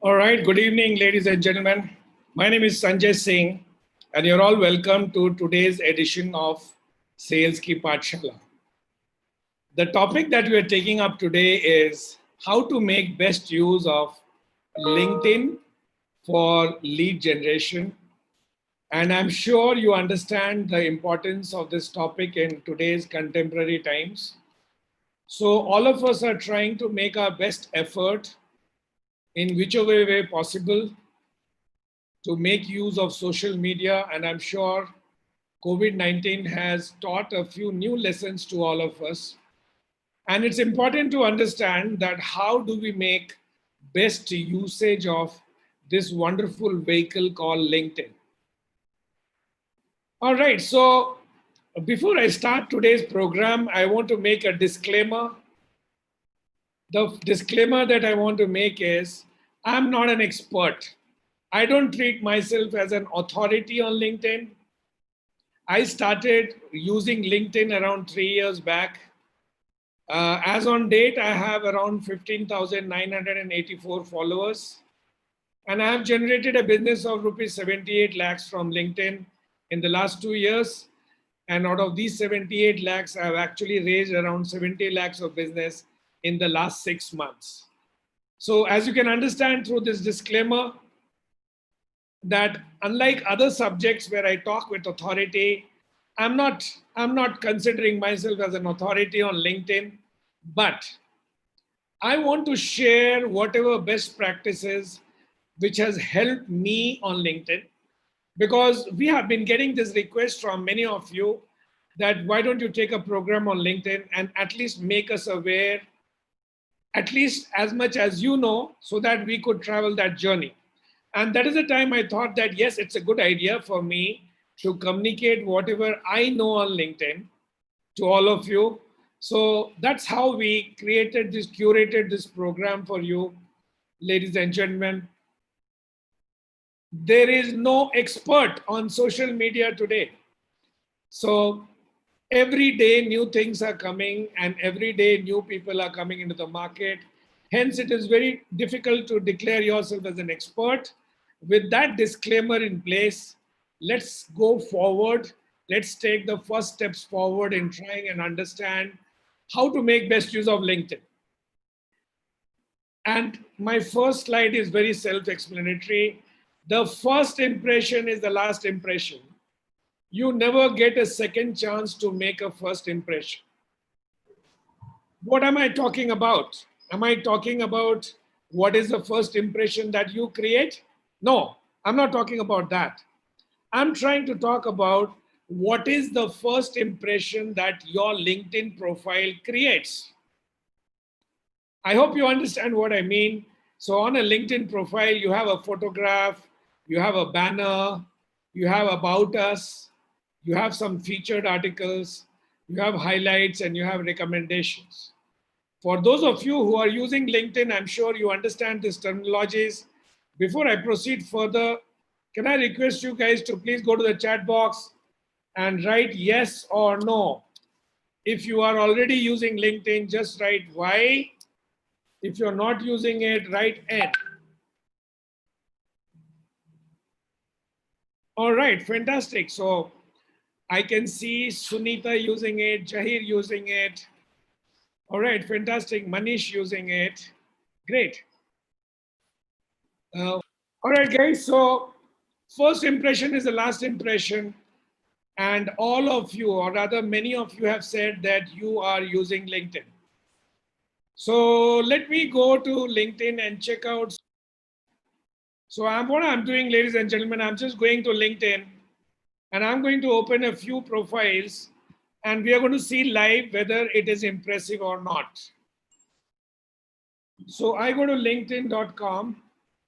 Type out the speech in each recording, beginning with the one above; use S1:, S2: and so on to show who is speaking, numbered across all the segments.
S1: All right, good evening, ladies and gentlemen. My name is Sanjay Singh, and you're all welcome to today's edition of Sales Ki Pathshala. The topic that we are taking up today is how to make best use of LinkedIn for lead generation. And I'm sure you understand the importance of this topic in today's contemporary times. So, all of us are trying to make our best effort in whichever way possible to make use of social media. And I'm sure COVID-19 has taught a few new lessons to all of us. And it's important to understand that how do we make best usage of this wonderful vehicle called LinkedIn. All right, so before I start today's program, I want to make a disclaimer. The disclaimer that I want to make is I'm not an expert. I don't treat myself as an authority on LinkedIn. I started using LinkedIn around 3 years back. As on date, I have around 15,984 followers. And I have generated a business of rupees 78 lakhs from LinkedIn in the last 2 years. And out of these 78 lakhs, I have actually raised around 70 lakhs of business in the last 6 months. So as you can understand through this disclaimer, that unlike other subjects where I talk with authority, I'm not considering myself as an authority on LinkedIn, but I want to share whatever best practices which has helped me on LinkedIn, because we have been getting this request from many of you that why don't you take a program on LinkedIn and at least make us aware, at least as much as you know, so that we could travel that journey. And that is the time I thought that, yes, it's a good idea for me to communicate whatever I know on LinkedIn to all of you. So that's how we curated this program for you, ladies and gentlemen. There is no expert on social media today. So every day new things are coming and every day new people are coming into the market. Hence, it is very difficult to declare yourself as an expert. With that disclaimer in place, let's go forward. Let's take the first steps forward in trying and understand how to make best use of LinkedIn. And my first slide is very self-explanatory. The first impression is the last impression. You never get a second chance to make a first impression. What am I talking about? Am I talking about what is the first impression that you create? No, I'm not talking about that. I'm trying to talk about what is the first impression that your LinkedIn profile creates. I hope you understand what I mean. So on a LinkedIn profile, you have a photograph, you have a banner, you have about us, you have some featured articles, you have highlights, and you have recommendations. For those of you who are using LinkedIn, I'm sure you understand these terminologies. Before I proceed further, can I request you guys to please go to the chat box and write yes or no. If you are already using LinkedIn, just write Y. If you're not using it, write N. All right, fantastic. So I can see Sunita using it, Jahir using it. All right, fantastic. Manish using it. Great. All right, guys. So first impression is the last impression. And all of you, or rather many of you have said that you are using LinkedIn. So let me go to LinkedIn and check out. So what I'm doing, ladies and gentlemen, I'm just going to LinkedIn and I'm going to open a few profiles and we are going to see live whether it is impressive or not. So I go to linkedin.com.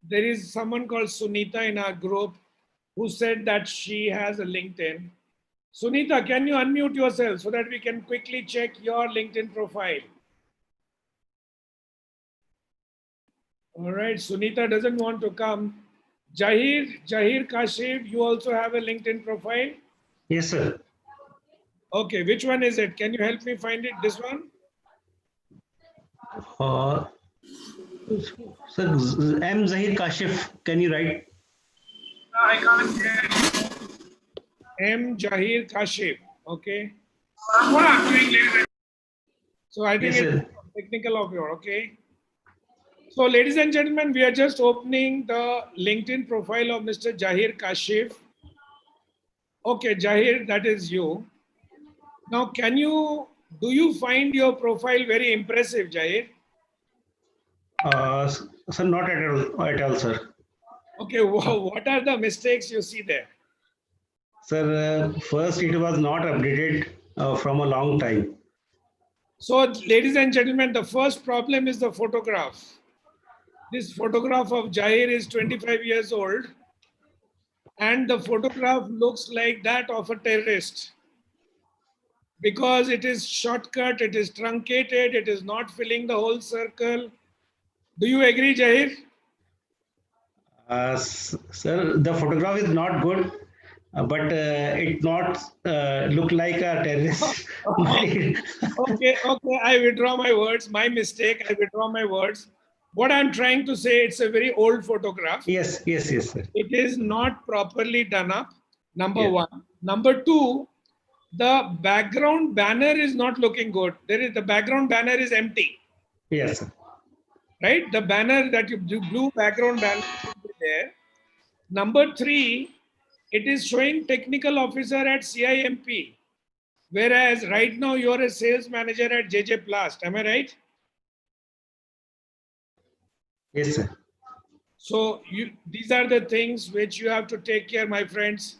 S1: There is someone called Sunita in our group who said that she has a LinkedIn. Sunita, can you unmute yourself so that we can quickly check your LinkedIn profile? All right, Sunita doesn't want to come. Jahir Kashif, you also have a LinkedIn profile?
S2: Yes, sir.
S1: Okay, which one is it? Can you help me find it? This one?
S2: Uh, Sir, M. Zahir Kashif, can you write?
S1: I can't hear you. M. Jahir Kashif. Okay. What I'm doing later. So I think
S2: Yes,
S1: it's
S2: sir.
S1: technical of your, okay. So ladies and gentlemen, we are just opening the LinkedIn profile of Mr. Jahir Kashif. Okay, Jahir, that is you. Now, do you find your profile very impressive, Jahir?
S2: Sir, not at all, sir.
S1: Okay, what are the mistakes you see there?
S2: Sir, first it was not updated from a long time.
S1: So, ladies and gentlemen, the first problem is the photograph. This photograph of Jahir is 25 years old, and the photograph looks like that of a terrorist because it is shortcut, it is truncated, it is not filling the whole circle. Do you agree, Jahir?
S2: Sir, the photograph is not good, but it not look like a terrorist.
S1: Okay, okay, I withdraw my words. My mistake, I withdraw my words. What I'm trying to say, it's a very old photograph.
S2: Yes, yes, yes, sir.
S1: It is not properly done up, number
S2: Yeah.
S1: one. Number two, the background banner is not looking good. The background banner is empty,
S2: Yes, sir.
S1: right? The banner that you blue background banner should be there. Number three, it is showing technical officer at CIMP, whereas right now you're a sales manager at JJ Plast. Am I right?
S2: Yes, sir.
S1: So these are the things which you have to take care, my friends.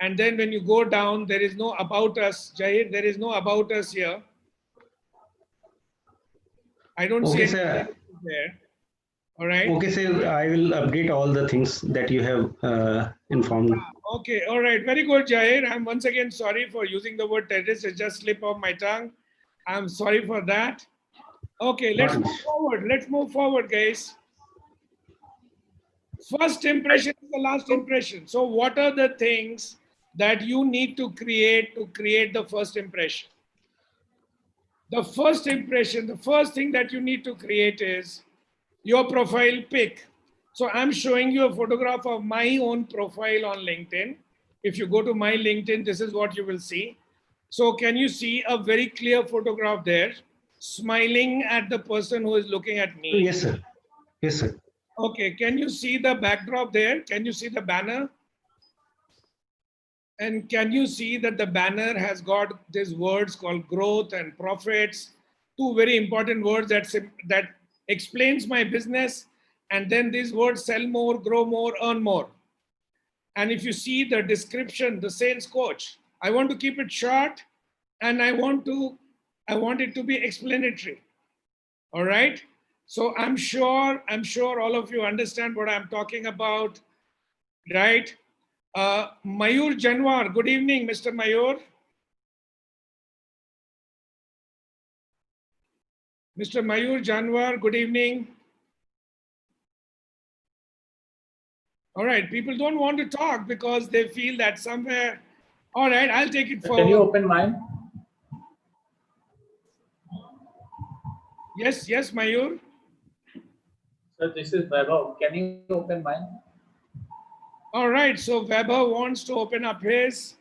S1: And then when you go down, there is no about us, Jahir. There is no about us here. I don't see
S2: Okay,
S1: anything
S2: sir.
S1: there. All right.
S2: Okay, sir. I will update all the things that you have informed.
S1: Okay. All right. Very good, Jahir. I'm once again sorry for using the word terrorist. It just slipped off my tongue. I'm sorry for that. Okay. Let's
S2: Not an
S1: move
S2: issue.
S1: forward. Let's move forward, guys. First impression is the last impression. So what are the things that you need to create the first impression? The first impression, the first thing that you need to create is your profile pic. So I'm showing you a photograph of my own profile on LinkedIn. If you go to my LinkedIn, this is what you will see. So can you see a very clear photograph there, smiling at the person who is looking at me?
S2: Yes, sir. Yes, sir.
S1: Okay, can you see the backdrop there? Can you see the banner? And can you see that the banner has got these words called growth and profits, two very important words that explains my business. And then these words sell more, grow more, earn more. And if you see the description, the sales coach, I want to keep it short and I want it to be explanatory. All right. So I'm sure all of you understand what I'm talking about, right? Mayur Janwar, good evening, Mr. Mayur. Mr. Mayur Janwar, good evening. All right, people don't want to talk because they feel that somewhere. All right, I'll take it forward.
S3: Can you open mine?
S1: Yes, yes, Mayur.
S3: Sir, this is Vaibhav. Can you open mine?
S1: All right, so Weber wants to open up his.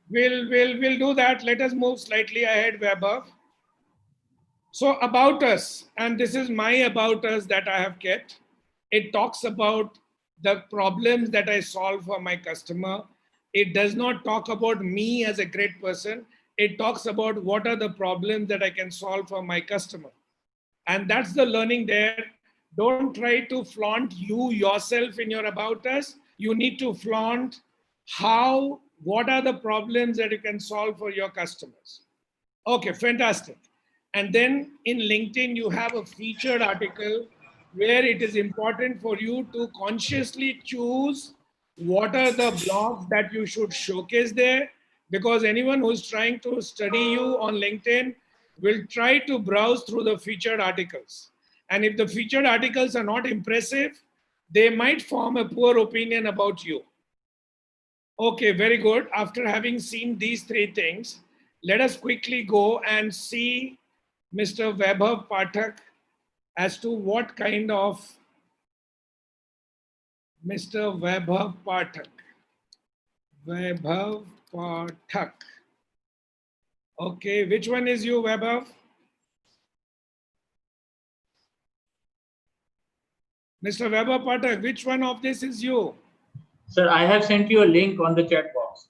S1: We'll do that. Let us move slightly ahead, Weber. So about us, and this is my about us that I have kept. It talks about the problems that I solve for my customer. It does not talk about me as a great person. It talks about what are the problems that I can solve for my customer. And that's the learning there. Don't try to flaunt you yourself in your about us. You need to flaunt what are the problems that you can solve for your customers. Okay, fantastic. And then in LinkedIn, you have a featured article where it is important for you to consciously choose what are the blogs that you should showcase there, because anyone who's trying to study you on LinkedIn will try to browse through the featured articles. And if the featured articles are not impressive, they might form a poor opinion about you. Okay, very good. After having seen these three things, let us quickly go and see Mr. Vaibhav Pathak as to what kind of Mr. Vaibhav Pathak. Vaibhav Pathak. Okay, which one is you, Vaibhav? Mr. Vaibhav Pathak, which one of this is you?
S3: Sir, I have sent you a link on the chat box.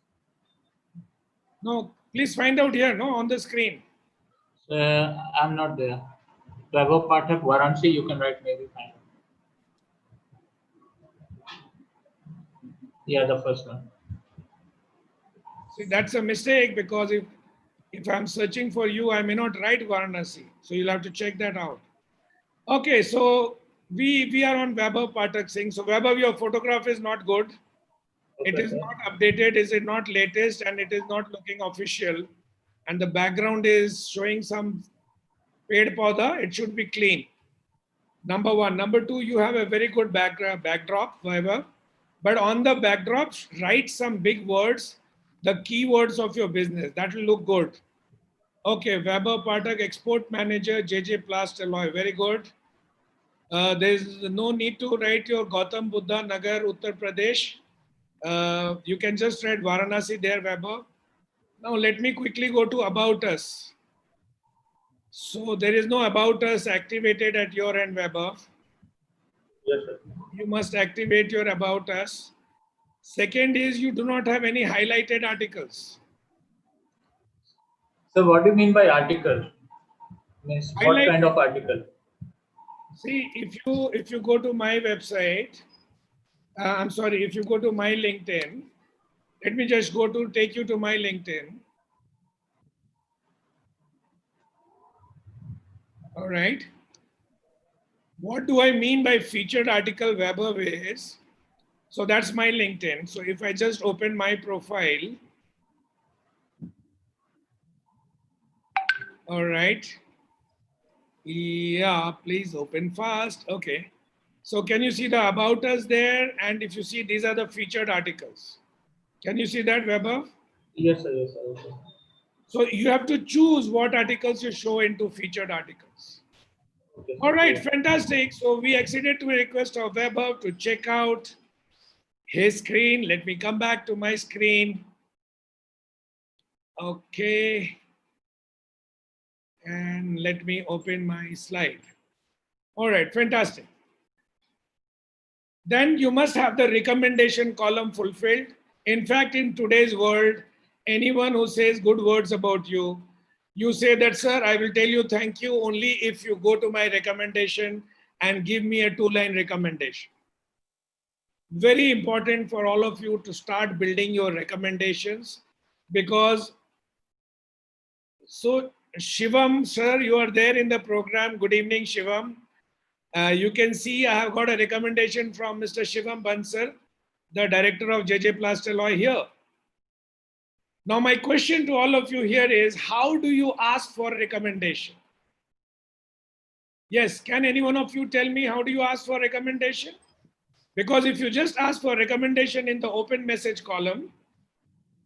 S1: No, please find out here, no, on the screen.
S3: I'm not there. Vaibhav Pathak, Varanasi, you can write maybe fine. Yeah, the first one.
S1: See, that's a mistake because if I'm searching for you, I may not write Varanasi. So you'll have to check that out. Okay, so we are on Vaibhav Pathak Singh. So Vaibhav, your photograph is not good. It
S3: Okay,
S1: is
S3: sir.
S1: not updated, is it not latest, and it is not looking official. And the background is showing some paid powder. It should be clean. Number one. Number two, you have a very good backdrop, Vaibhav. But on the backdrop, write some big words, the keywords of your business. That will look good. Okay, Vaibhav Pathak, Export Manager, JJ Plast Alloy. Very good. There's no need to write your Gautam Buddha Nagar, Uttar Pradesh. You can just write Varanasi there, Vaibhav. Now let me quickly go to About Us. So there is no About Us activated at your end, Vaibhav.
S3: Yes, sir.
S1: You must activate your About Us. Second is you do not have any highlighted articles.
S3: So what do you mean by article? Means what
S1: Highlight.
S3: kind of article?
S1: See, if you go to my website, I'm sorry, if you go to my LinkedIn, let me just take you to my LinkedIn. All right. What do I mean by featured article, Vaibhav, is, so that's my LinkedIn. So if I just open my profile, all right. Yeah, please open fast. Okay. So can you see the About Us there? And if you see, these are the featured articles. Can you see that, Vaibhav?
S3: Yes, sir. Yes, sir. Okay.
S1: So you have to choose what articles you show into featured articles.
S3: Okay, sir.
S1: All right, fantastic. So we acceded to a request of Vaibhav to check out his screen. Let me come back to my screen. Okay. And let me open my slide. All right, fantastic. Then you must have the recommendation column fulfilled. In fact, in today's world, anyone who says good words about you, you say that, sir, I will tell you thank you only if you go to my recommendation and give me a 2-line recommendation. Very important for all of you to start building your recommendations because, so Shivam, sir, you are there in the program. Good evening, Shivam. You can see I have got a recommendation from Mr. Shivam Bansal, the director of JJ Plast Alloy here. Now, my question to all of you here is, how do you ask for recommendation? Yes, can any one of you tell me how do you ask for recommendation? Because if you just ask for recommendation in the open message column,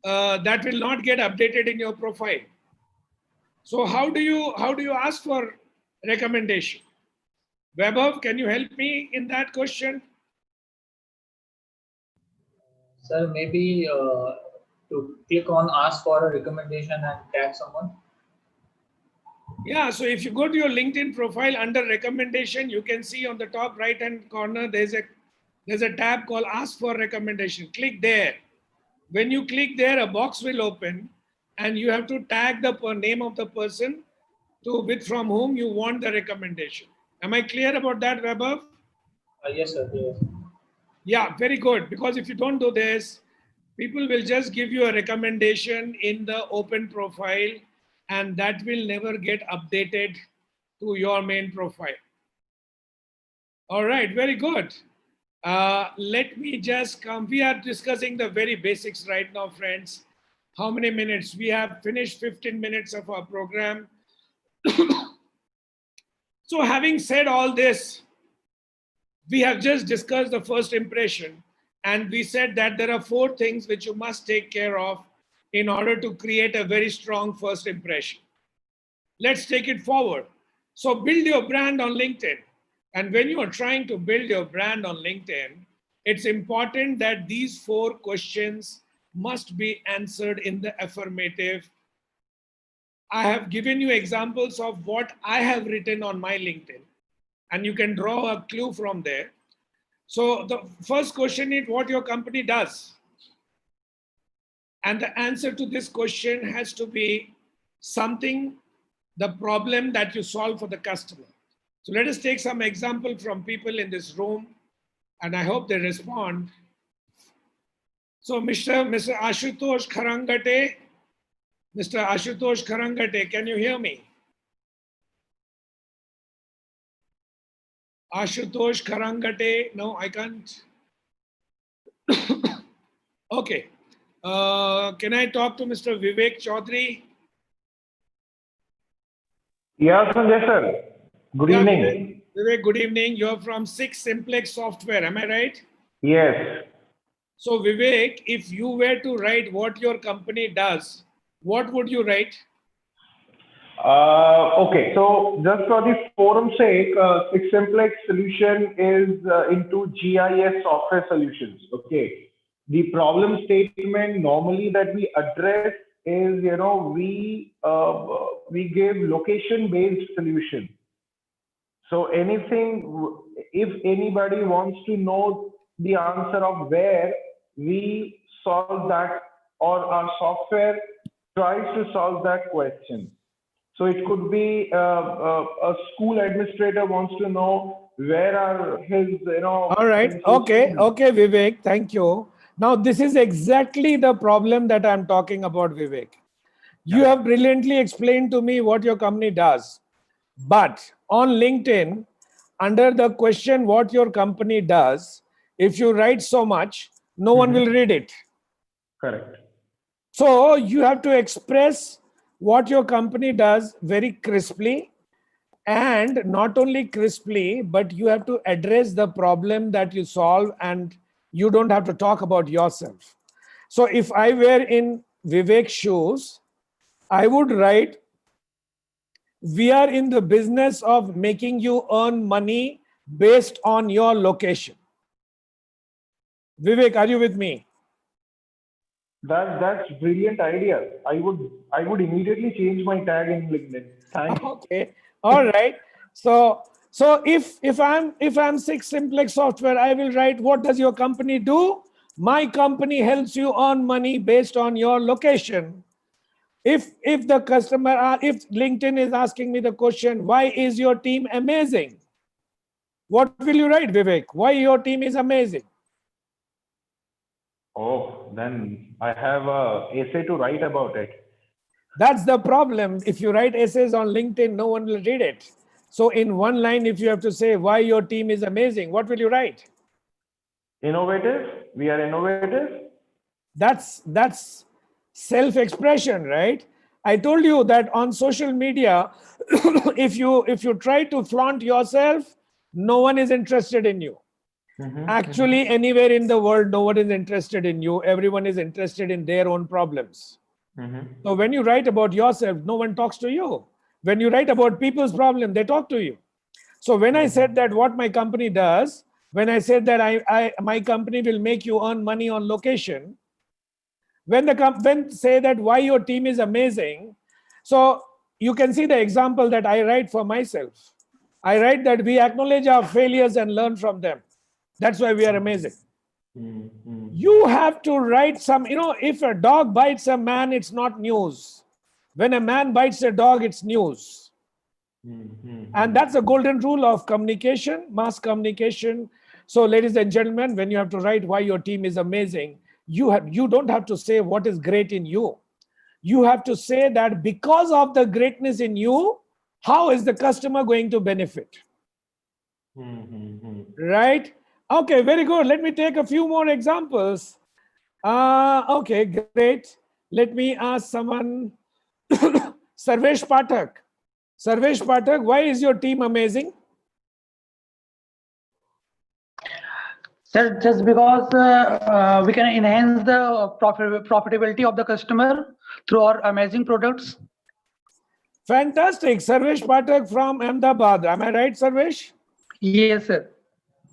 S1: that will not get updated in your profile. So how do you ask for recommendation? Vaibhav, can you help me in that question?
S3: Sir, maybe to click on ask for a recommendation and tag someone.
S1: Yeah, so if you go to your LinkedIn profile under recommendation, you can see on the top right hand corner, there's a tab called ask for recommendation. Click there. When you click there, a box will open and you have to tag the name of the person from whom you want the recommendation. Am I clear about that, Vaibhav?
S3: Yes, sir. Yes.
S1: Yeah, very good. Because if you don't do this, people will just give you a recommendation in the open profile and that will never get updated to your main profile. All right, very good. Let me just come. We are discussing the very basics right now, friends. How many minutes? We have finished 15 minutes of our program. So having said all this, we have just discussed the first impression and we said that there are 4 things which you must take care of in order to create a very strong first impression. Let's take it forward. So build your brand on LinkedIn. And when you are trying to build your brand on LinkedIn, It's important that these 4 questions must be answered in the affirmative. I have given you examples of what I have written on my LinkedIn, and you can draw a clue from there. So the first question is what your company does. And the answer to this question has to be something, the problem that you solve for the customer. So let us take some example from people in this room, and I hope they respond. So Mr. Ashutosh Kharangate, Mr. Ashutosh Kharangate, can you hear me? Ashutosh Kharangate, no, I can't. Okay. Can I talk to Mr. Vivek Chaudhary?
S4: Yeah, Sanjay sir. Good
S1: Yeah,
S4: evening.
S1: Vivek, good evening. You're from 6 Simplex Software, am I right?
S4: Yes.
S1: So Vivek, if you were to write what your company does, what would you write?
S4: Okay. So just for the forum's sake, Six Simplex solution is into GIS software solutions. Okay. The problem statement normally that we address is, we give location-based solution. So anything, if anybody wants to know the answer of where, we solve that, or our software tries to solve that question. So it could be a school administrator wants to know where are his,
S1: All right. Okay. Okay, Vivek. Thank you. Now, this is exactly the problem that I'm talking about, Vivek. You have brilliantly explained to me what your company does. But on LinkedIn, under the question what your company does, if you write so much, no one will read it.
S4: Correct.
S1: So you have to express what your company does very crisply, and not only crisply, but you have to address the problem that you solve, and you don't have to talk about yourself. So if I were in Vivek's shoes, I would write, we are in the business of making you earn money based on your location. Vivek, are you with me?
S4: That's brilliant idea. I would immediately change my tag in LinkedIn. Thanks.
S1: Okay. All right. So if I'm Six Simplex Software, I will write, what does your company do? My company helps you earn money based on your location. If the customer, if LinkedIn is asking me the question, why is your team amazing? What will you write, Vivek? Why your team is amazing?
S4: Oh, then I have a essay to write about it.
S1: That's the problem. If you write essays on LinkedIn, no one will read it. So in one line, if you have to say why your team is amazing, what will you write?
S4: Innovative. We are innovative.
S1: That's self-expression, right? I told you that on social media, if you try to flaunt yourself, no one is interested in you. Actually, anywhere in the world, no one is interested in you. Everyone is interested in their own problems. So when you write about yourself, no one talks to you. When you write about people's problem, they talk to you. So when I said that what my company does, when I said that my company will make you earn money on location, when say that why your team is amazing, so you can see the example that I write for myself. I write that we acknowledge our failures and learn from them. That's why we are amazing. You have to write some, if a dog bites a man, it's not news. When a man bites a dog, it's news. And that's a golden rule of communication, mass communication. So ladies and gentlemen, when you have to write why your team is amazing, you don't have to say what is great in you. You have to say that because of the greatness in you, how is the customer going to benefit? Right? Okay, very good. Let me take a few more examples. Okay, great. Let me ask someone. Sarvesh Pathak. Sarvesh Pathak, why is your team amazing?
S5: Sir, just because we can enhance the profitability of the customer through our amazing products.
S1: Fantastic. Sarvesh Pathak from Ahmedabad. Am I right, Sarvesh?
S5: Yes, sir.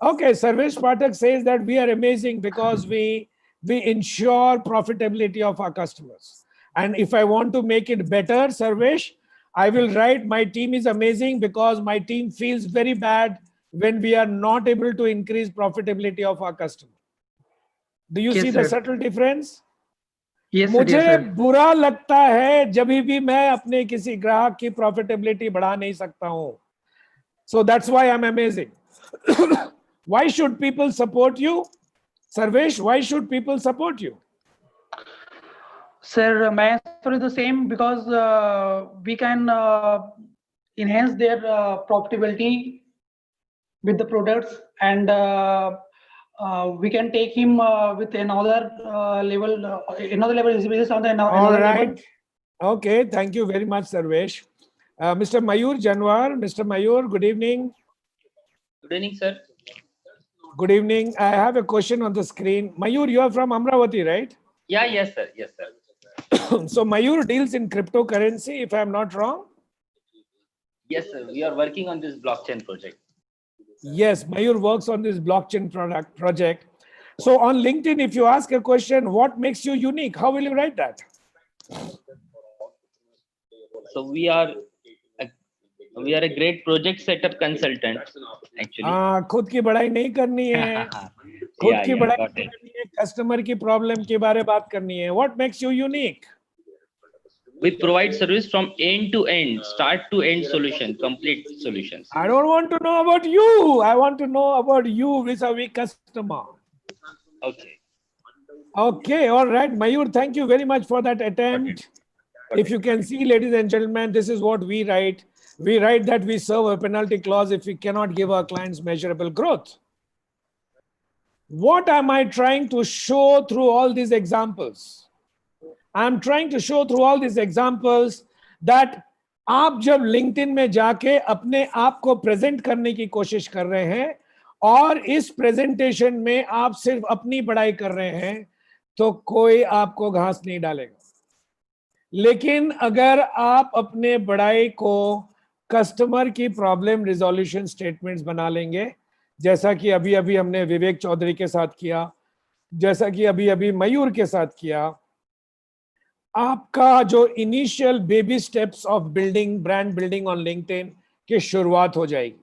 S1: Okay, Sarvesh Pathak says that we are amazing because we ensure profitability of our customers. And if I want to make it better, Sarvesh, I will write my team is amazing because my team feels very bad when we are not able to increase profitability of our customer. Do you
S5: Yes,
S1: see the
S5: sir.
S1: subtle difference?
S5: Yes, sir.
S1: मुझे
S5: Yes, sir.
S1: बुरा लगता है जब भी मैं अपने किसी ग्राहक की प्रॉफिटेबिलिटी बढ़ा नहीं सकता हूं. So that's why I'm amazing. Why should people support you? Sarvesh, why should people support you?
S5: Sir, my answer is the same because we can enhance their profitability with the products, and we can take him with another level. Another level is on the
S1: All
S5: another level.
S1: right. Okay, thank you very much, Sarvesh. Mr. Mayur Janwar. Mr. Mayur, good evening.
S6: Good evening, sir.
S1: Good evening. I have a question on the screen. Mayur, you are from Amravati, right?
S6: Yeah, yes, sir. Yes, sir.
S1: So Mayur deals in cryptocurrency, if I'm not wrong.
S6: Yes, sir. We are working on this blockchain project.
S1: Yes, Mayur works on this blockchain project. So on LinkedIn, if you ask a question, what makes you unique? How will you write that?
S6: So we are a great project setup consultant, actually.
S1: खुद की बड़ाई नहीं करनी है. खुद
S6: Yeah,
S1: की
S6: yeah,
S1: बड़ाई
S6: got
S1: नहीं
S6: it.
S1: करनी है, कस्टमर की प्रॉब्लम के बारे में बात करनी है. What makes you unique?
S6: We provide service from end to end, start to end solution, complete solutions.
S1: I don't want to know about you. I want to know about you vis-a-vis customer.
S6: Okay.
S1: Okay, all right. Mayur, thank you very much for that attempt. If you can see, ladies and gentlemen, this is what we write. We write that we serve a penalty clause if we cannot give our clients measurable growth. What am I trying to show through all these examples? I'm trying to show through all these examples that आप जब LinkedIn में जाके अपने आप को present करने की कोशिश कर रहे हैं और इस प्रेजेंटेशन में आप सिर्फ अपनी बड़ाई कर रहे हैं तो कोई आपको घास नहीं डालेगा. लेकिन अगर आप अपने बड़ाई को कस्टमर की प्रॉब्लम रिजोल्यूशन स्टेटमेंट्स बना लेंगे, जैसा कि अभी अभी हमने विवेक चौधरी के साथ किया, जैसा कि अभी अभी मयूर के साथ किया, आपका जो initial baby steps of building brand building on LinkedIn की शुरुआत हो जाएगी.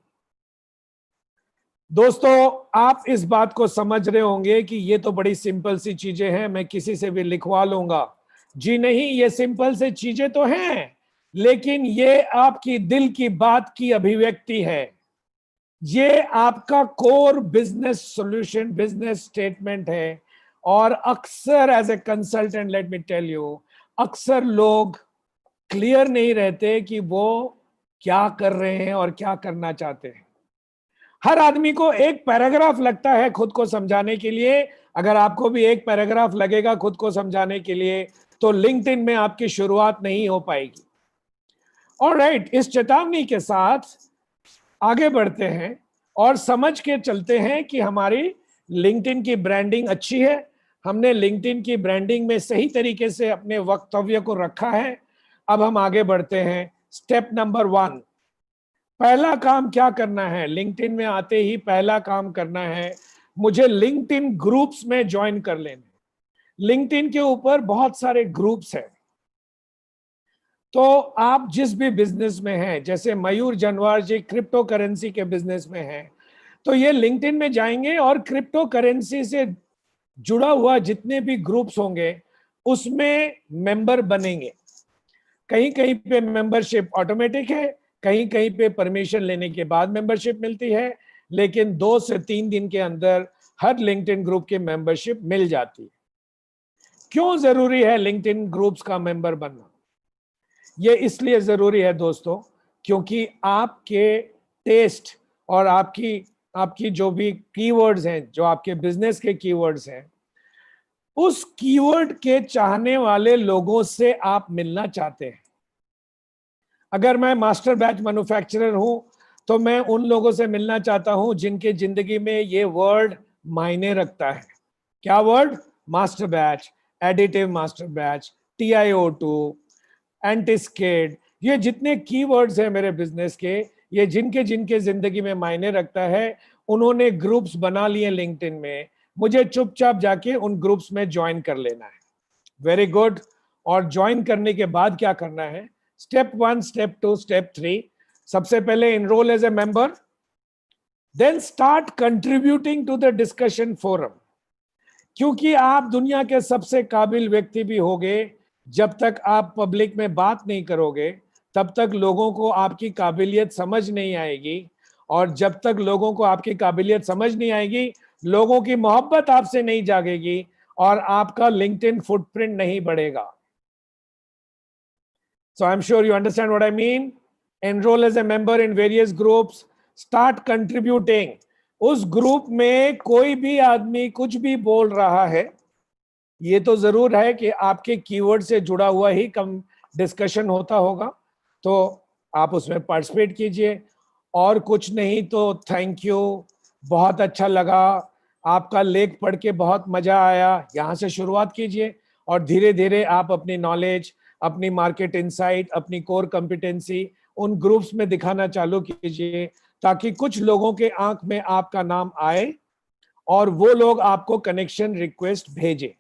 S1: दोस्तों, आप इस बात को समझ रहे होंगे कि ये तो बड़ी सिंपल सी चीजें हैं, मैं किसी से भी लिखवा लूंगा. जी नहीं, ये सिंपल से चीजें तो हैं, लेकिन ये आपकी दिल की बात की अभिव्यक्ति है. ये आपका core business solution, business statement है. और अक्सर as a consultant, let me tell you, अक्सर लोग क्लियर नहीं रहते कि वो क्या कर रहे हैं और क्या करना चाहते हैं. हर आदमी को एक पैराग्राफ लगता है खुद को समझाने के लिए. अगर आपको भी एक पैराग्राफ लगेगा खुद को समझाने के लिए तो लिंक्डइन में आपकी शुरुआत नहीं हो पाएगी. ऑलराइट, इस चेतावनी के साथ आगे बढ़ते हैं और समझ के चलते हैं कि हमारी लिंक्डइन की ब्रांडिंग अच्छी है. हमने लिंक्डइन की ब्रांडिंग में सही तरीके से अपने वक्तव्य को रखा है. अब हम आगे बढ़ते हैं. स्टेप नंबर 1, पहला काम क्या करना है? लिंक्डइन में आते ही पहला काम करना है, मुझे लिंक्डइन ग्रुप्स में ज्वाइन कर लेने. लिंक्डइन के ऊपर बहुत सारे ग्रुप्स हैं. तो आप जिस भी बिजनेस में हैं, जैसे मयूर जनवार जी क्रिप्टो करेंसी के बिजनेस में हैं, तो ये लिंक्डइन में जाएंगे और क्रिप्टो करेंसी से जुड़ा हुआ जितने भी ग्रुप्स होंगे उसमें मेंबर बनेंगे. कहीं कहीं पे मेंबरशिप ऑटोमेटिक है, कहीं कहीं पे परमिशन लेने के बाद मेंबरशिप मिलती है, लेकिन 2 से 3 दिन के अंदर हर लिंक्डइन ग्रुप की मेंबरशिप मिल जाती है. क्यों जरूरी है लिंक्डइन ग्रुप्स का मेंबर बनना? ये इसलिए जरूरी है दोस्तों, क्योंकि आपके टेस्ट और आपकी जो भी कीवर्ड्स हैं, जो आपके बिजनेस के कीवर्ड्स हैं, उस कीवर्ड के चाहने वाले लोगों से आप मिलना चाहते हैं. अगर मैं मास्टर बैच मैन्युफैक्चरर हूं तो मैं उन लोगों से मिलना चाहता हूं जिनके जिंदगी में ये वर्ड मायने रखता है. क्या word? Master batch, additive master batch, TiO2, एंटीस्केड. ये जितने कीवर्ड्स हैं मेरे बिजनेस के, ये जिनके जिनके जिंदगी में मायने रखता है, उन्होंने ग्रुप्स बना लिए लिंक्डइन में, मुझे चुपचाप जाके उन ग्रुप्स में ज्वाइन कर लेना है। Very good. और ज्वाइन करने के बाद क्या करना है? Step 1, step 2, step 3। सबसे पहले enrol as a member, then start contributing to the discussion forum. क्योंकि आप दुनिया के सबसे काबिल व्यक्ति भी होगे, जब तक आप पब्लिक में बात नहीं करोगे तब तक लोगों को आपकी काबिलियत समझ नहीं आएगी, और जब तक लोगों को आपकी काबिलियत समझ नहीं आएगी, लोगों की मोहब्बत आपसे नहीं जागेगी और आपका लिंक्डइन फुटप्रिंट नहीं बढ़ेगा। So I'm sure you understand what I mean. Enroll as a member in various groups. Start contributing. उस ग्रुप में कोई भी आदमी कुछ भी बोल रहा है, ये तो जरूर है कि आपके कीवर्ड से जुड़ा हुआ ही कम डिस्कशन होता होगा, तो आप उसमें पार्टिसिपेट कीजिए। और कुछ नहीं तो थैंक यू, बहुत अच्छा लगा, आपका लेख पढ़ के बहुत मजा आया, यहाँ से शुरुआत कीजिए और धीरे धीरे आप अपनी नॉलेज, अपनी मार्केट इंसाइट, अपनी कोर कॉम्पिटेंसी उन ग्रुप्स में दिखाना चालू कीजिए, ताकि कुछ लोगों के आंख में आपका नाम आए और वो लोग आपको कनेक्शन रिक्वेस्ट भेजे।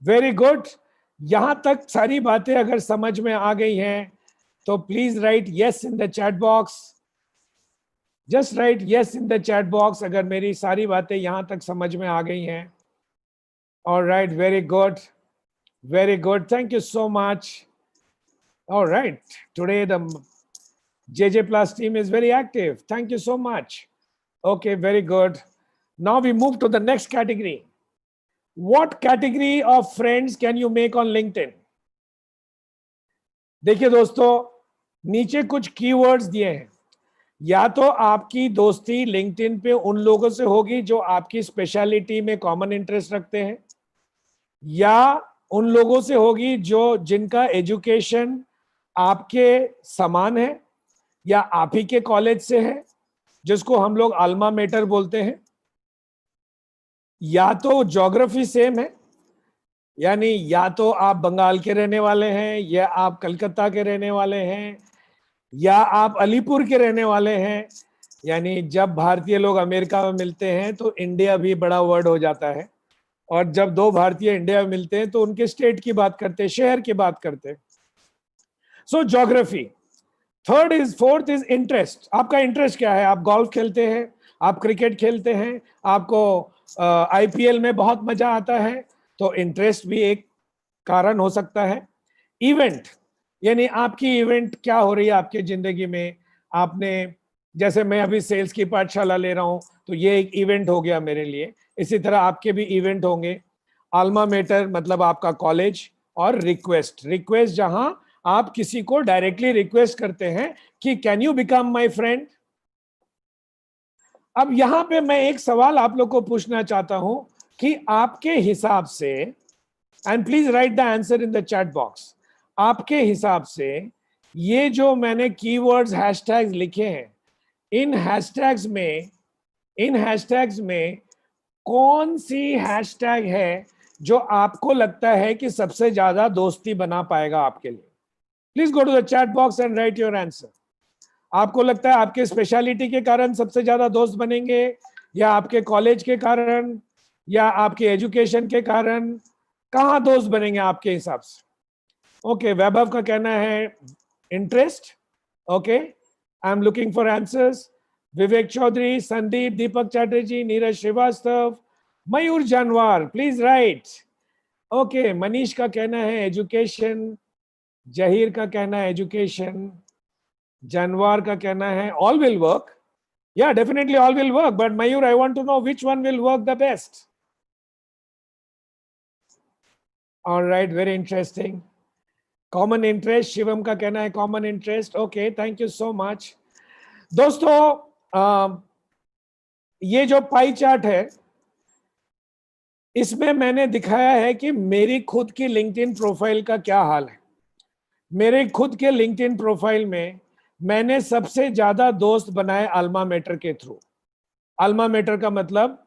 S1: Very good. यहां तक सारी बातें अगर समझ में आ गई हैं तो please right yes in the chat box. Just right yes in the chat box अगर मेरी सारी बातें यहां तक समझ में आ गई हैं। Alright, very good, very good, thank you so much. All right, today the JJ Plus team is very active, thank you so much. Okay, very good. Now we move to the next category. What category of friends can you make on LinkedIn? देखिए दोस्तों, नीचे कुछ keywords दिए हैं। या तो आपकी दोस्ती लिंक्डइन पे उन लोगों से होगी जो आपकी स्पेशलिटी में कॉमन इंटरेस्ट रखते हैं, या उन लोगों से होगी जो जिनका एजुकेशन आपके समान है या आप ही के कॉलेज से है, जिसको हम लोग अल्मा मेटर बोलते हैं, या तो ज्योग्राफी सेम है, यानी या तो आप बंगाल के रहने वाले हैं, या आप कलकत्ता के रहने वाले हैं, या आप अलीपुर के रहने वाले हैं। यानी जब भारतीय लोग अमेरिका में मिलते हैं तो इंडिया भी बड़ा वर्ड हो जाता है, और जब दो भारतीय इंडिया में मिलते हैं तो उनके स्टेट की बात करते हैं, शहर की बात करते हैं। सो ज्योग्राफी। Fourth is interest. आपका इंटरेस्ट क्या है? आप गोल्फ खेलते हैं, आप क्रिकेट खेलते हैं, आपको आईपीएल में बहुत मजा आता है, तो इंटरेस्ट भी एक कारण हो सकता है। इवेंट, यानी आपकी इवेंट क्या हो रही है आपके जिंदगी में। आपने, जैसे मैं अभी सेल्स की पाठशाला ले रहा हूं, तो ये एक इवेंट हो गया मेरे लिए। इसी तरह आपके भी इवेंट होंगे। अल्मा मेटर मतलब आपका कॉलेज, और रिक्वेस्ट जहां आप किसी को डायरेक्टली रिक्वेस्ट करते हैं कि can you become my friend. अब यहां पे मैं एक सवाल आप लोग को पूछना चाहता हूं कि आपके हिसाब से, and please right the answer in the chat box, आपके हिसाब से ये जो मैंने कीवर्ड्स हैशटैग्स लिखे हैं, इन हैशटैग्स में कौन सी हैशटैग है जो आपको लगता है कि सबसे ज्यादा दोस्ती बना पाएगा आपके लिए? Please go to the chat box and write your answer. आपको लगता है आपके स्पेशलिटी के कारण सबसे ज्यादा दोस्त बनेंगे, या आपके कॉलेज के कारण, या आपके एजुकेशन के कारण? कहाँ दोस्त बनेंगे आपके हिसाब से? ओके, वैभव का कहना है interest. Okay, I am looking for answers. Vivek Chaudhary, Sandeep, Deepak Chatterjee, Neeraj Srivastava, Mayur Janwar, please right. Okay, Manish का कहना है एजुकेशन, जहीर का कहना है एजुकेशन, जानवार का कहना है ऑल विल वर्क। या definitely all will work, but Mayur, I want to know which one will work the best. Alright, very interesting. Common interest, Shivam का कहना है common interest. Okay, thank you so much. दोस्तों, ये जो पाई चार्ट है, इसमें मैंने दिखाया है कि मेरी खुद की लिंक्डइन प्रोफाइल का क्या हाल है। मेरे खुद के लिंक्डइन प्रोफाइल में मैंने सबसे ज्यादा दोस्त बनाए अल्मा मेटर के थ्रू। अल्मा मेटर का मतलब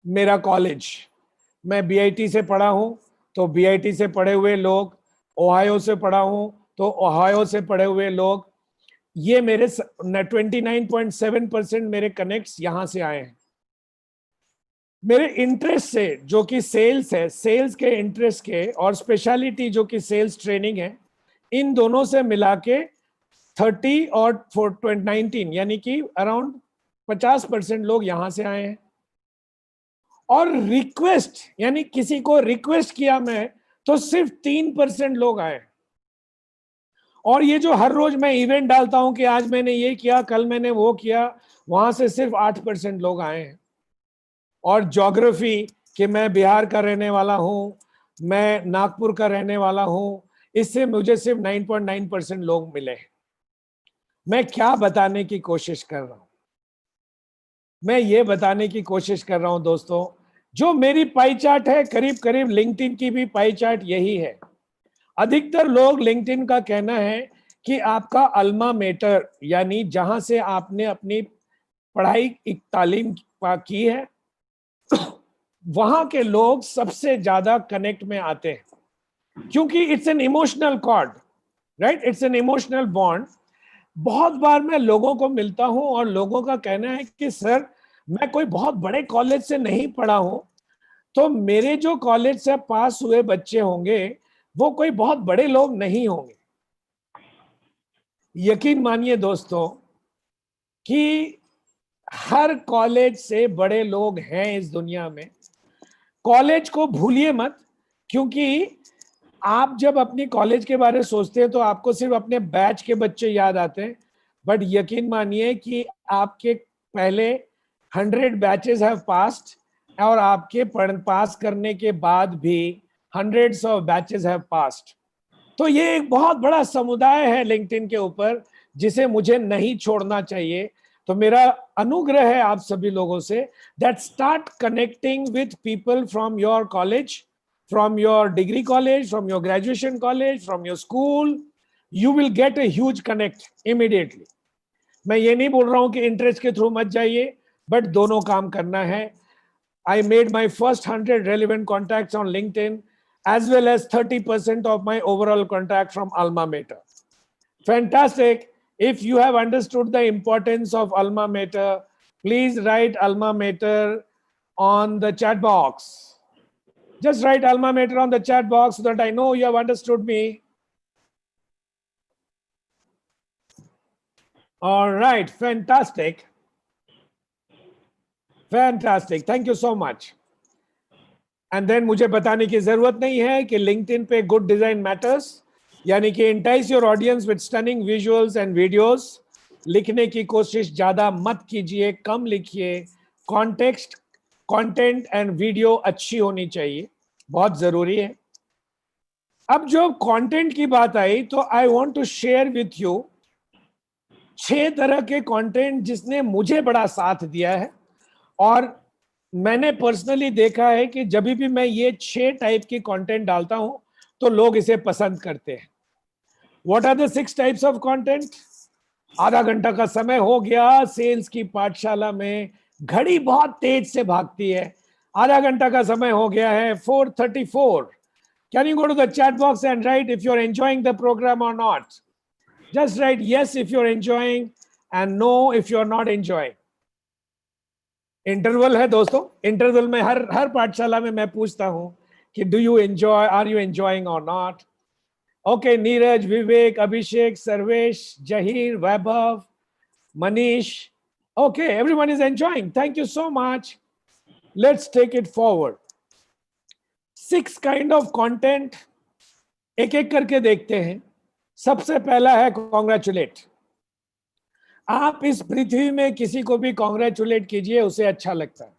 S1: मेरा कॉलेज। मैं बीआईटी से पढ़ा हूं, तो बीआईटी से पढ़े हुए लोग, ओहायो से पढ़ा हूं तो ओहायो से पढ़े हुए लोग, ये मेरे 29.7% मेरे कनेक्ट्स यहां से आए हैं। मेरे इंटरेस्ट से, जो कि सेल्स है, सेल्स के इंटरेस्ट के, और स्पेशलिटी जो कि सेल्स ट्रेनिंग है, इन दोनों से मिला के 30 और 19 यानी कि अराउंड 50% लोग यहां से आए हैं। और रिक्वेस्ट, यानी किसी को रिक्वेस्ट किया मैं, तो सिर्फ 3% लोग आए। और ये जो हर रोज मैं इवेंट डालता हूं कि आज मैंने ये किया, कल मैंने वो किया, वहां से सिर्फ 8% लोग आए हैं। और ज्योग्राफी कि मैं बिहार का रहने वाला हूं, मैं नागपुर का रहने वाला हूं, इससे मुझे सिर्फ 9.9% लोग मिले। मैं क्या बताने की कोशिश कर रहा हूं? मैं ये बताने की कोशिश कर रहा हूं दोस्तों, जो मेरी पाई चार्ट है, करीब करीब लिंक्डइन की भी पाई चार्ट यही है। अधिकतर लोग लिंक्डइन का कहना है कि आपका अल्मा मेटर, यानी जहां से आपने अपनी पढ़ाई तालीम की है, वहां के लोग सबसे ज्यादा कनेक्ट में आते हैं, क्योंकि it's an emotional chord, right? It's an emotional bond. बहुत बार मैं लोगों को मिलता हूं और लोगों का कहना है कि सर, मैं कोई बहुत बड़े कॉलेज से नहीं पढ़ा हूं, तो मेरे जो कॉलेज से पास हुए बच्चे होंगे वो कोई बहुत बड़े लोग नहीं होंगे। यकीन मानिए दोस्तों कि हर कॉलेज से बड़े लोग हैं इस दुनिया में। कॉलेज को भूलिए मत, क्योंकि आप जब अपनी कॉलेज के बारे में सोचते हैं तो आपको सिर्फ अपने बैच के बच्चे याद आते हैं, बट यकीन मानिए कि आपके पहले 100 बैचेस हैव पास्ड, और आपके पास करने के बाद भी hundreds of batches have passed. तो ये एक बहुत बड़ा समुदाय है लिंक्डइन के ऊपर, जिसे मुझे नहीं छोड़ना चाहिए। तो मेरा अनुग्रह है आप सभी लोगों से, that start connecting with people from your college, from your degree college, from your graduation college, from your school, you will get a huge connect immediately. मैं ये नहीं बोल रहा हूं कि इंटरेस्ट के थ्रू मत जाइए, बट दोनों काम करना है। I made my first 100 relevant contacts on LinkedIn, as well as 30% of my overall contact from Alma Mater. Fantastic. If you have understood the importance of Alma Mater, please write Alma Mater on the chat box. Just write Alma Mater on the chat box so that I know you have understood me. All right, fantastic. Fantastic. Thank you so much. And then मुझे बताने की जरूरत नहीं है कि LinkedIn पे good design matters, यानी कि entice your audience with stunning visuals and videos. लिखने की कोशिश ज्यादा मत कीजिए, कम लिखिए। Context, content and video अच्छी होनी चाहिए, बहुत जरूरी है। अब जो कंटेंट की बात आई, तो I want to share with you 6 तरह के कंटेंट जिसने मुझे बड़ा साथ दिया है, और मैंने पर्सनली देखा है कि जब भी मैं ये 6 टाइप की कंटेंट डालता हूं तो लोग इसे पसंद करते हैं। What are the 6 types of content? आधा घंटा का समय हो गया सेल्स की पाठशाला में, घड़ी बहुत तेज से भागती है। आधा घंटा का समय हो गया है, 4:34. Can you go to the chat box and write if you're enjoying the program or not? Just write yes if you're enjoying and no if you're not enjoying. Interval है दोस्तों, इंटरवल में हर पाठशाला में मैं पूछता हूं कि do you enjoy, are you enjoying or not? Okay, Neeraj, Vivek, Abhishek, Sarvesh, Zaheer, Vaibhav, Manish. Okay, everyone is enjoying. Thank you so much. Let's take it forward. 6 kind of content, एक एक करके देखते हैं। सबसे पहला है कॉन्ग्रेचुलेट। आप इस पृथ्वी में किसी को भी कॉन्ग्रेचुलेट कीजिए, उसे अच्छा लगता है।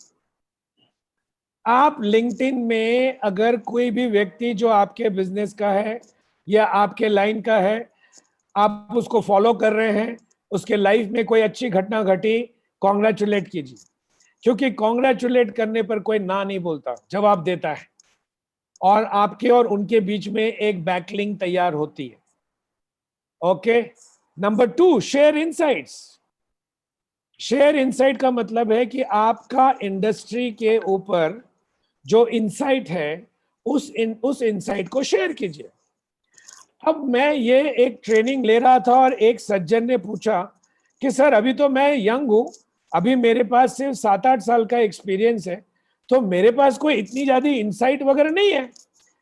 S1: आप लिंक्डइन में अगर कोई भी व्यक्ति जो आपके बिजनेस का है या आपके लाइन का है, आप उसको फॉलो कर रहे हैं, उसके लाइफ में कोई अच्छी घटना घटी, कॉन्ग्रेचुलेट कीजिए, क्योंकि कॉन्ग्रेचुलेट करने पर कोई ना नहीं बोलता, जवाब देता है, और आपके और उनके बीच में एक बैकलिंक तैयार होती है। Okay, number 2, share insights. Share insight का मतलब है कि आपका इंडस्ट्री के ऊपर जो इनसाइट है, उस इनसाइट को शेयर कीजिए। अब मैं ये एक ट्रेनिंग ले रहा था और एक सज्जन ने पूछा कि सर अभी तो मैं यंग हूं, अभी मेरे पास सिर्फ 7-8 साल का एक्सपीरियंस है, तो मेरे पास कोई इतनी ज्यादा इंसाइट वगैरह नहीं है,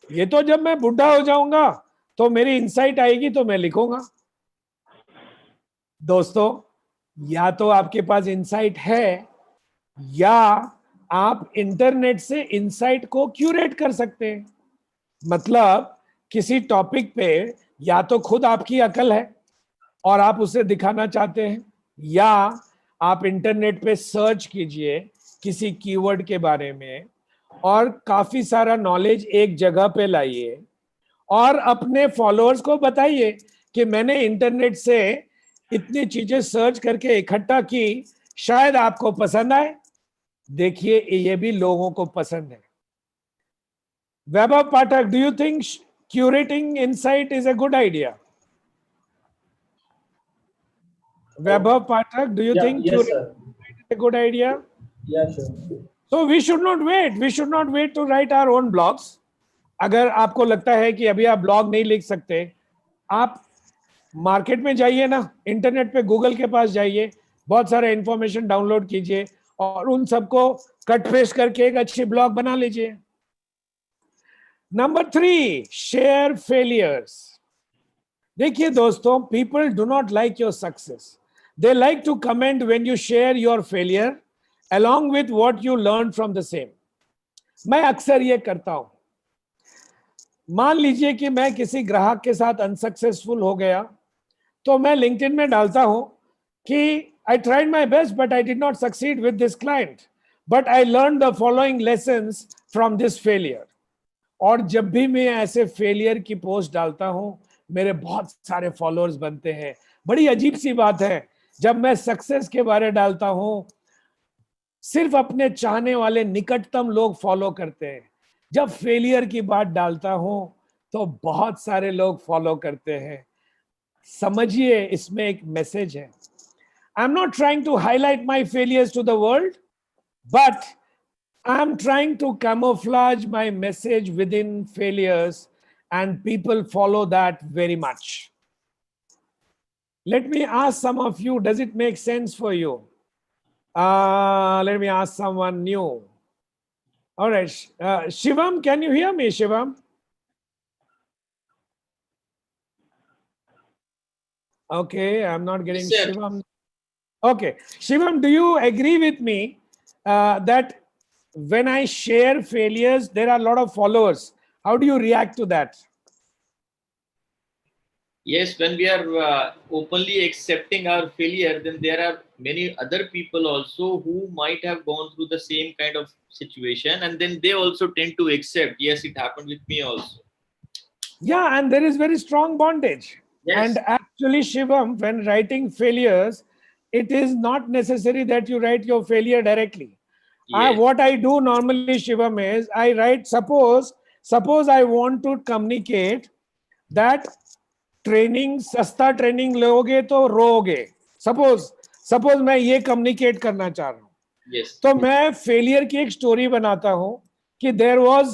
S1: ये तो जब मैं बुढ़ा हो जाऊंगा तो मेरी इंसाइट आएगी तो मैं लिखूंगा। दोस्तों, या तो आपके पास इंसाइट है या आप इंटरनेट से इंसाइट को क्यूरेट कर सकते हैं। मतलब किसी टॉपिक पे या तो खुद आपकी अकल है और आप उसे दिखाना चाहते हैं, या आप इंटरनेट पे सर्च कीजिए किसी कीवर्ड के बारे में और काफी सारा नॉलेज एक जगह पे लाइए और अपने फॉलोअर्स को बताइए कि मैंने इंटरनेट से इतनी चीजें सर्च करके इकट्ठा की, शायद आपको पसंद आए। देखिए ये भी लोगों को पसंद है। Vaibhav Pathak, do you think curating insight is a good idea? Vaibhav Pathak, do you think
S3: Yes,
S1: curating
S3: sir.
S1: insight is a good idea?
S3: Yeah, sure.
S1: So we should not wait. We should not wait to write our own blogs. अगर आपको लगता है कि अभी आप blog नहीं लिख सकते, आप मार्केट में जाइए ना, इंटरनेट पे गूगल के पास जाइए, बहुत सारा इंफॉर्मेशन डाउनलोड कीजिए और उन सबको कट पेस्ट करके एक अच्छी ब्लॉग बना लीजिए। Number 3, share failures. देखिए दोस्तों, people do not like your success, they like to comment when you share your failure along with what you learned from the same. मैं अक्सर ये करता हूं। मान लीजिए कि मैं किसी ग्राहक के साथ अनसक्सेसफुल हो गया, तो मैं लिंक्डइन में डालता हूं कि I tried my best but I did not succeed with this client, but I learned the following lessons from this failure. और जब भी मैं ऐसे फेलियर की पोस्ट डालता हूं, मेरे बहुत सारे फॉलोअर्स बनते हैं। बड़ी अजीब सी बात है, जब मैं सक्सेस के बारे डालता हूं, सिर्फ अपने चाहने वाले निकटतम लोग फॉलो करते हैं। जब फेलियर की बात डालता हूं तो बहुत सारे लोग फॉलो करते हैं। समझिए, इसमें एक मैसेज है। I am not trying to highlight my failures to the world, but I am trying to camouflage my message within failures and people follow that very much. Let me ask some of you, does it make sense for you? Let me ask someone new. All right, Shivam, can you hear me, Shivam? Okay, I'm not getting
S7: Yes, sir.
S1: Shivam. Okay, Shivam, do you agree with me that when I share failures, there are a lot of followers? How do you react to that?
S7: Yes, when we are openly accepting our failure, then there are many other people also who might have gone through the same kind of situation, and then they also tend to accept, yes, it happened with me also.
S1: Yeah, and there is very strong bondage.
S7: Yes.
S1: And actually, Shivam, when writing failures, it is not necessary that you write your failure directly.
S7: Yes.
S1: What I do normally, Shivam, is I write, suppose I want to communicate that training, सस्ता training लोगे तो रोगे। Suppose मैं ये communicate करना चाह रहा हूँ।
S7: Yes.
S1: तो मैं फेलियर की एक स्टोरी बनाता हूँ कि there was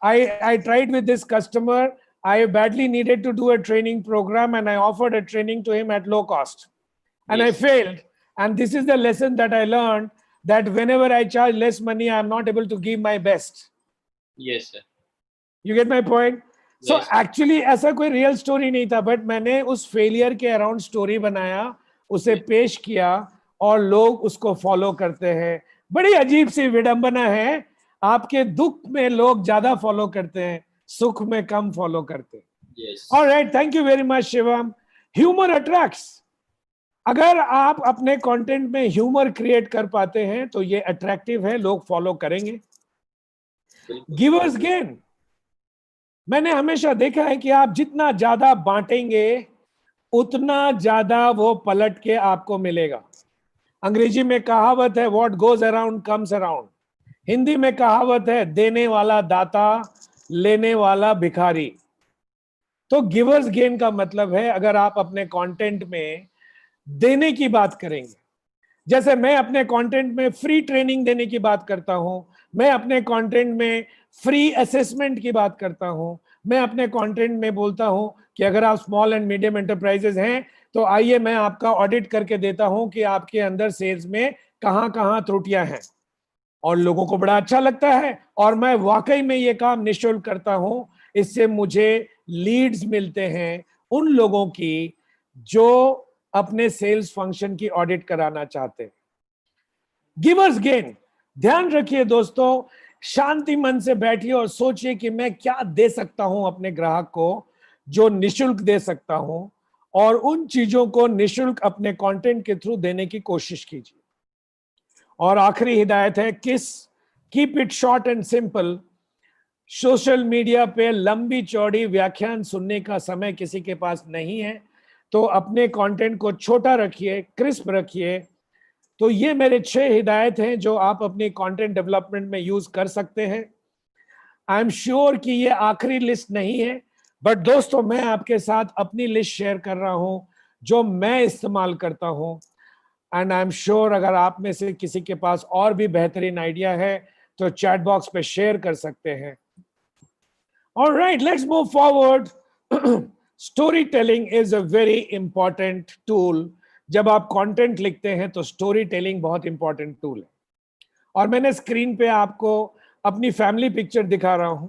S1: I tried with this customer, I badly needed to do a training program and I offered a training to him at low cost, and
S7: Yes.
S1: I failed, and this is the lesson that I learned, that whenever I charge less money, I am not able to give my best.
S7: Yes, sir.
S1: You get my point? So
S7: Yes.
S1: actually ऐसा कोई real story नहीं था, but मैंने उस failure के around story बनाया, उसे पेश किया और लोग उसको फॉलो करते हैं। बड़ी अजीब सी विडंबना है, आपके दुख में लोग ज्यादा फॉलो करते हैं, सुख में कम फॉलो करते हैं।
S7: Yes.
S1: All right, thank you very much, Shivam. Humor attracts. अगर आप अपने कंटेंट में ह्यूमर क्रिएट कर पाते हैं तो ये अट्रैक्टिव है, लोग फॉलो करेंगे। Givers gain. मैंने हमेशा देखा है कि आप जितना ज्यादा बांटेंगे उतना ज्यादा वो पलट के आपको मिलेगा। अंग्रेजी में कहावत है, what goes around comes around. Hindi में कहावत है, देने वाला दाता, लेने वाला भिखारी। तो गिवर्स गेन का मतलब है, अगर आप अपने कंटेंट में देने की बात करेंगे, जैसे मैं अपने कंटेंट में फ्री ट्रेनिंग देने की बात करता हूं, मैं अपने कंटेंट में फ्री असेसमेंट की बात करता हूं, मैं अपने कंटेंट में बोलता हूं कि अगर आप स्मॉल एंड मीडियम एंटरप्राइजेस हैं तो आइए मैं आपका ऑडिट करके देता हूं कि आपके अंदर सेल्स में कहां कहां त्रुटियां हैं, और लोगों को बड़ा अच्छा लगता है। और मैं वाकई में ये काम निःशुल्क करता हूं। इससे मुझे लीड्स मिलते हैं उन लोगों की जो अपने सेल्स फंक्शन की ऑडिट कराना चाहते हैं। गिवर्स गेन, ध्यान रखिए दोस्तों, शांति मन से बैठिए और सोचिए कि मैं क्या दे सकता हूं अपने ग्राहक को जो निशुल्क दे सकता हूं, और उन चीजों को निशुल्क अपने कंटेंट के थ्रू देने की कोशिश कीजिए। और आखिरी हिदायत है keep it short and simple. Social media पे लंबी चौड़ी व्याख्यान सुनने का समय किसी के पास नहीं है, तो अपने कंटेंट को छोटा रखिए, क्रिस्प रखिए। तो ये मेरे 6 हिदायत हैं जो आप अपनी कंटेंट डेवलपमेंट में यूज कर सकते हैं। आई एम श्योर कि ये आखिरी लिस्ट नहीं है, बट दोस्तों मैं आपके साथ अपनी लिस्ट शेयर कर रहा हूं जो मैं इस्तेमाल करता हूं, एंड आई एम श्योर अगर आप में से किसी के पास और भी बेहतरीन आइडिया है तो चैट बॉक्स पे शेयर कर सकते हैं। Alright, let's move forward. Story telling is a very important tool. जब आप कंटेंट लिखते हैं तो स्टोरी टेलिंग बहुत इंपॉर्टेंट टूल है। और मैंने स्क्रीन पे आपको अपनी फैमिली पिक्चर दिखा रहा हूं,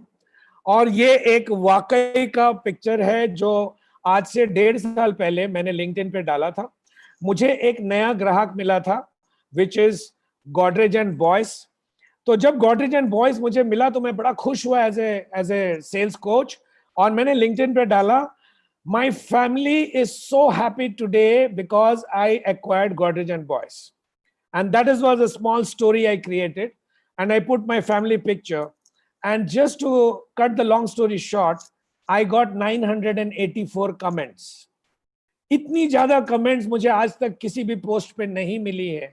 S1: और ये एक वाकई का पिक्चर है जो आज से 1.5 साल पहले मैंने लिंक्डइन पे डाला था। मुझे एक नया ग्राहक मिला था which is Godrej and Boyce. तो जब गॉडरेज एंड बॉयस मुझे मिला तो मैं बड़ा खुश हुआ एज ए सेल्स कोच, और मैंने लिंक्डइन पे डाला, my family is so happy today because I acquired Godrej and Boyce. And that was a small story I created, and I put my family picture. And just to cut the long story short, I got 984 comments. इतनी ज्यादा comments मुझे आज तक किसी भी post पे नहीं मिली है।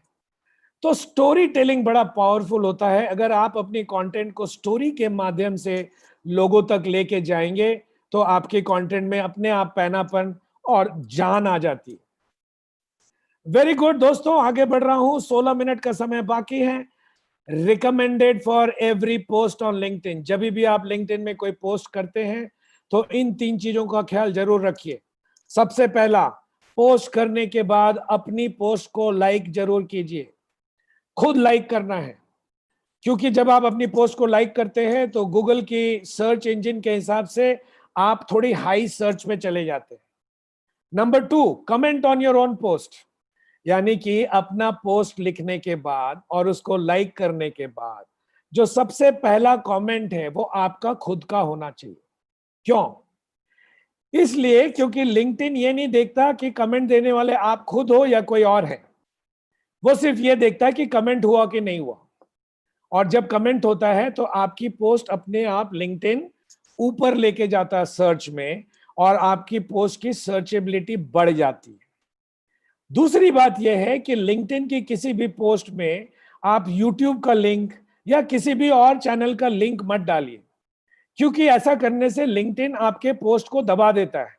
S1: तो स्टोरी टेलिंग बड़ा पावरफुल होता है। अगर आप अपनी कंटेंट को स्टोरी के माध्यम से लोगों तक लेके जाएंगे तो आपके कंटेंट में अपने आप पैनापन और जान आ जाती है। वेरी गुड दोस्तों, आगे बढ़ रहा हूं, 16 मिनट का समय बाकी है। Recommended for every post on LinkedIn. जब भी आप लिंक्डइन में कोई पोस्ट करते हैं तो इन 3 चीजों का ख्याल जरूर रखिए। सबसे पहला, पोस्ट करने के बाद अपनी पोस्ट को लाइक जरूर कीजिए। खुद लाइक करना है, क्योंकि जब आप अपनी पोस्ट को लाइक करते हैं तो गूगल की सर्च इंजन के हिसाब से आप थोड़ी हाई सर्च में चले जाते हैं। Number 2, comment on your own post, यानी कि अपना पोस्ट लिखने के बाद और उसको लाइक करने के बाद जो सबसे पहला कमेंट है वो आपका खुद का होना चाहिए। क्यों? इसलिए क्योंकि लिंक्डइन ये नहीं देखता कि कमेंट देने वाले आप खुद हो या कोई और है, वो सिर्फ ये देखता है कि कमेंट हुआ कि नहीं हुआ। और जब कमेंट होता है तो आपकी पोस्ट अपने आप लिंक्डइन ऊपर लेके जाता है सर्च में, और आपकी पोस्ट की सर्चेबिलिटी बढ़ जाती है। दूसरी बात यह है कि लिंक्डइन की किसी भी पोस्ट में आप यूट्यूब का लिंक या किसी भी और चैनल का लिंक मत डालिए, क्योंकि ऐसा करने से लिंक्डइन आपके पोस्ट को दबा देता है,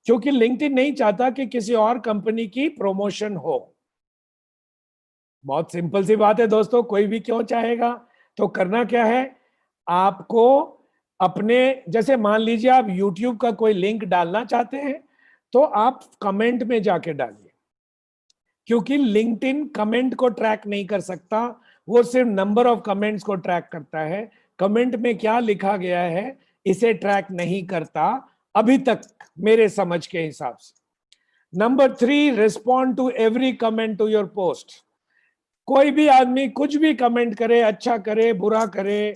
S1: क्योंकि लिंक्डइन नहीं चाहता कि किसी और कंपनी की प्रमोशन हो। बहुत सिंपल सी बात है दोस्तों, कोई भी क्यों चाहेगा। तो करना क्या है, आपको अपने, जैसे मान लीजिए आप YouTube का कोई लिंक डालना चाहते हैं तो आप कमेंट में जाके डालिए, क्योंकि लिंक्डइन कमेंट को ट्रैक नहीं कर सकता, वो सिर्फ नंबर ऑफ कमेंट्स को ट्रैक करता है। कमेंट में क्या लिखा गया है इसे ट्रैक नहीं करता अभी तक, मेरे समझ के हिसाब से। Number 3, respond to every comment to your post. कोई भी आदमी कुछ भी कमेंट करे, अच्छा करे बुरा करे,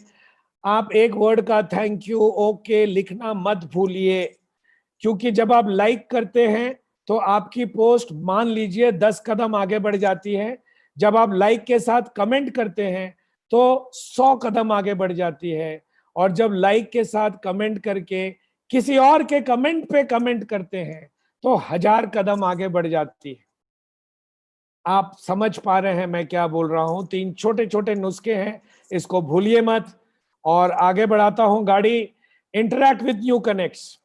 S1: आप एक वर्ड का थैंक यू, ओके लिखना मत भूलिए, क्योंकि जब आप लाइक करते हैं तो आपकी पोस्ट मान लीजिए 10 कदम आगे बढ़ जाती है। जब आप लाइक के साथ कमेंट करते हैं तो 100 कदम आगे बढ़ जाती है, और जब लाइक के साथ कमेंट करके किसी और के कमेंट पे कमेंट करते हैं तो 1000 कदम आगे बढ़ जाती है। आप समझ पा रहे हैं मैं क्या बोल रहा हूं। 3 छोटे छोटे नुस्खे हैं, इसको भूलिए मत। और आगे बढ़ाता हूं गाड़ी। Interact with new connects.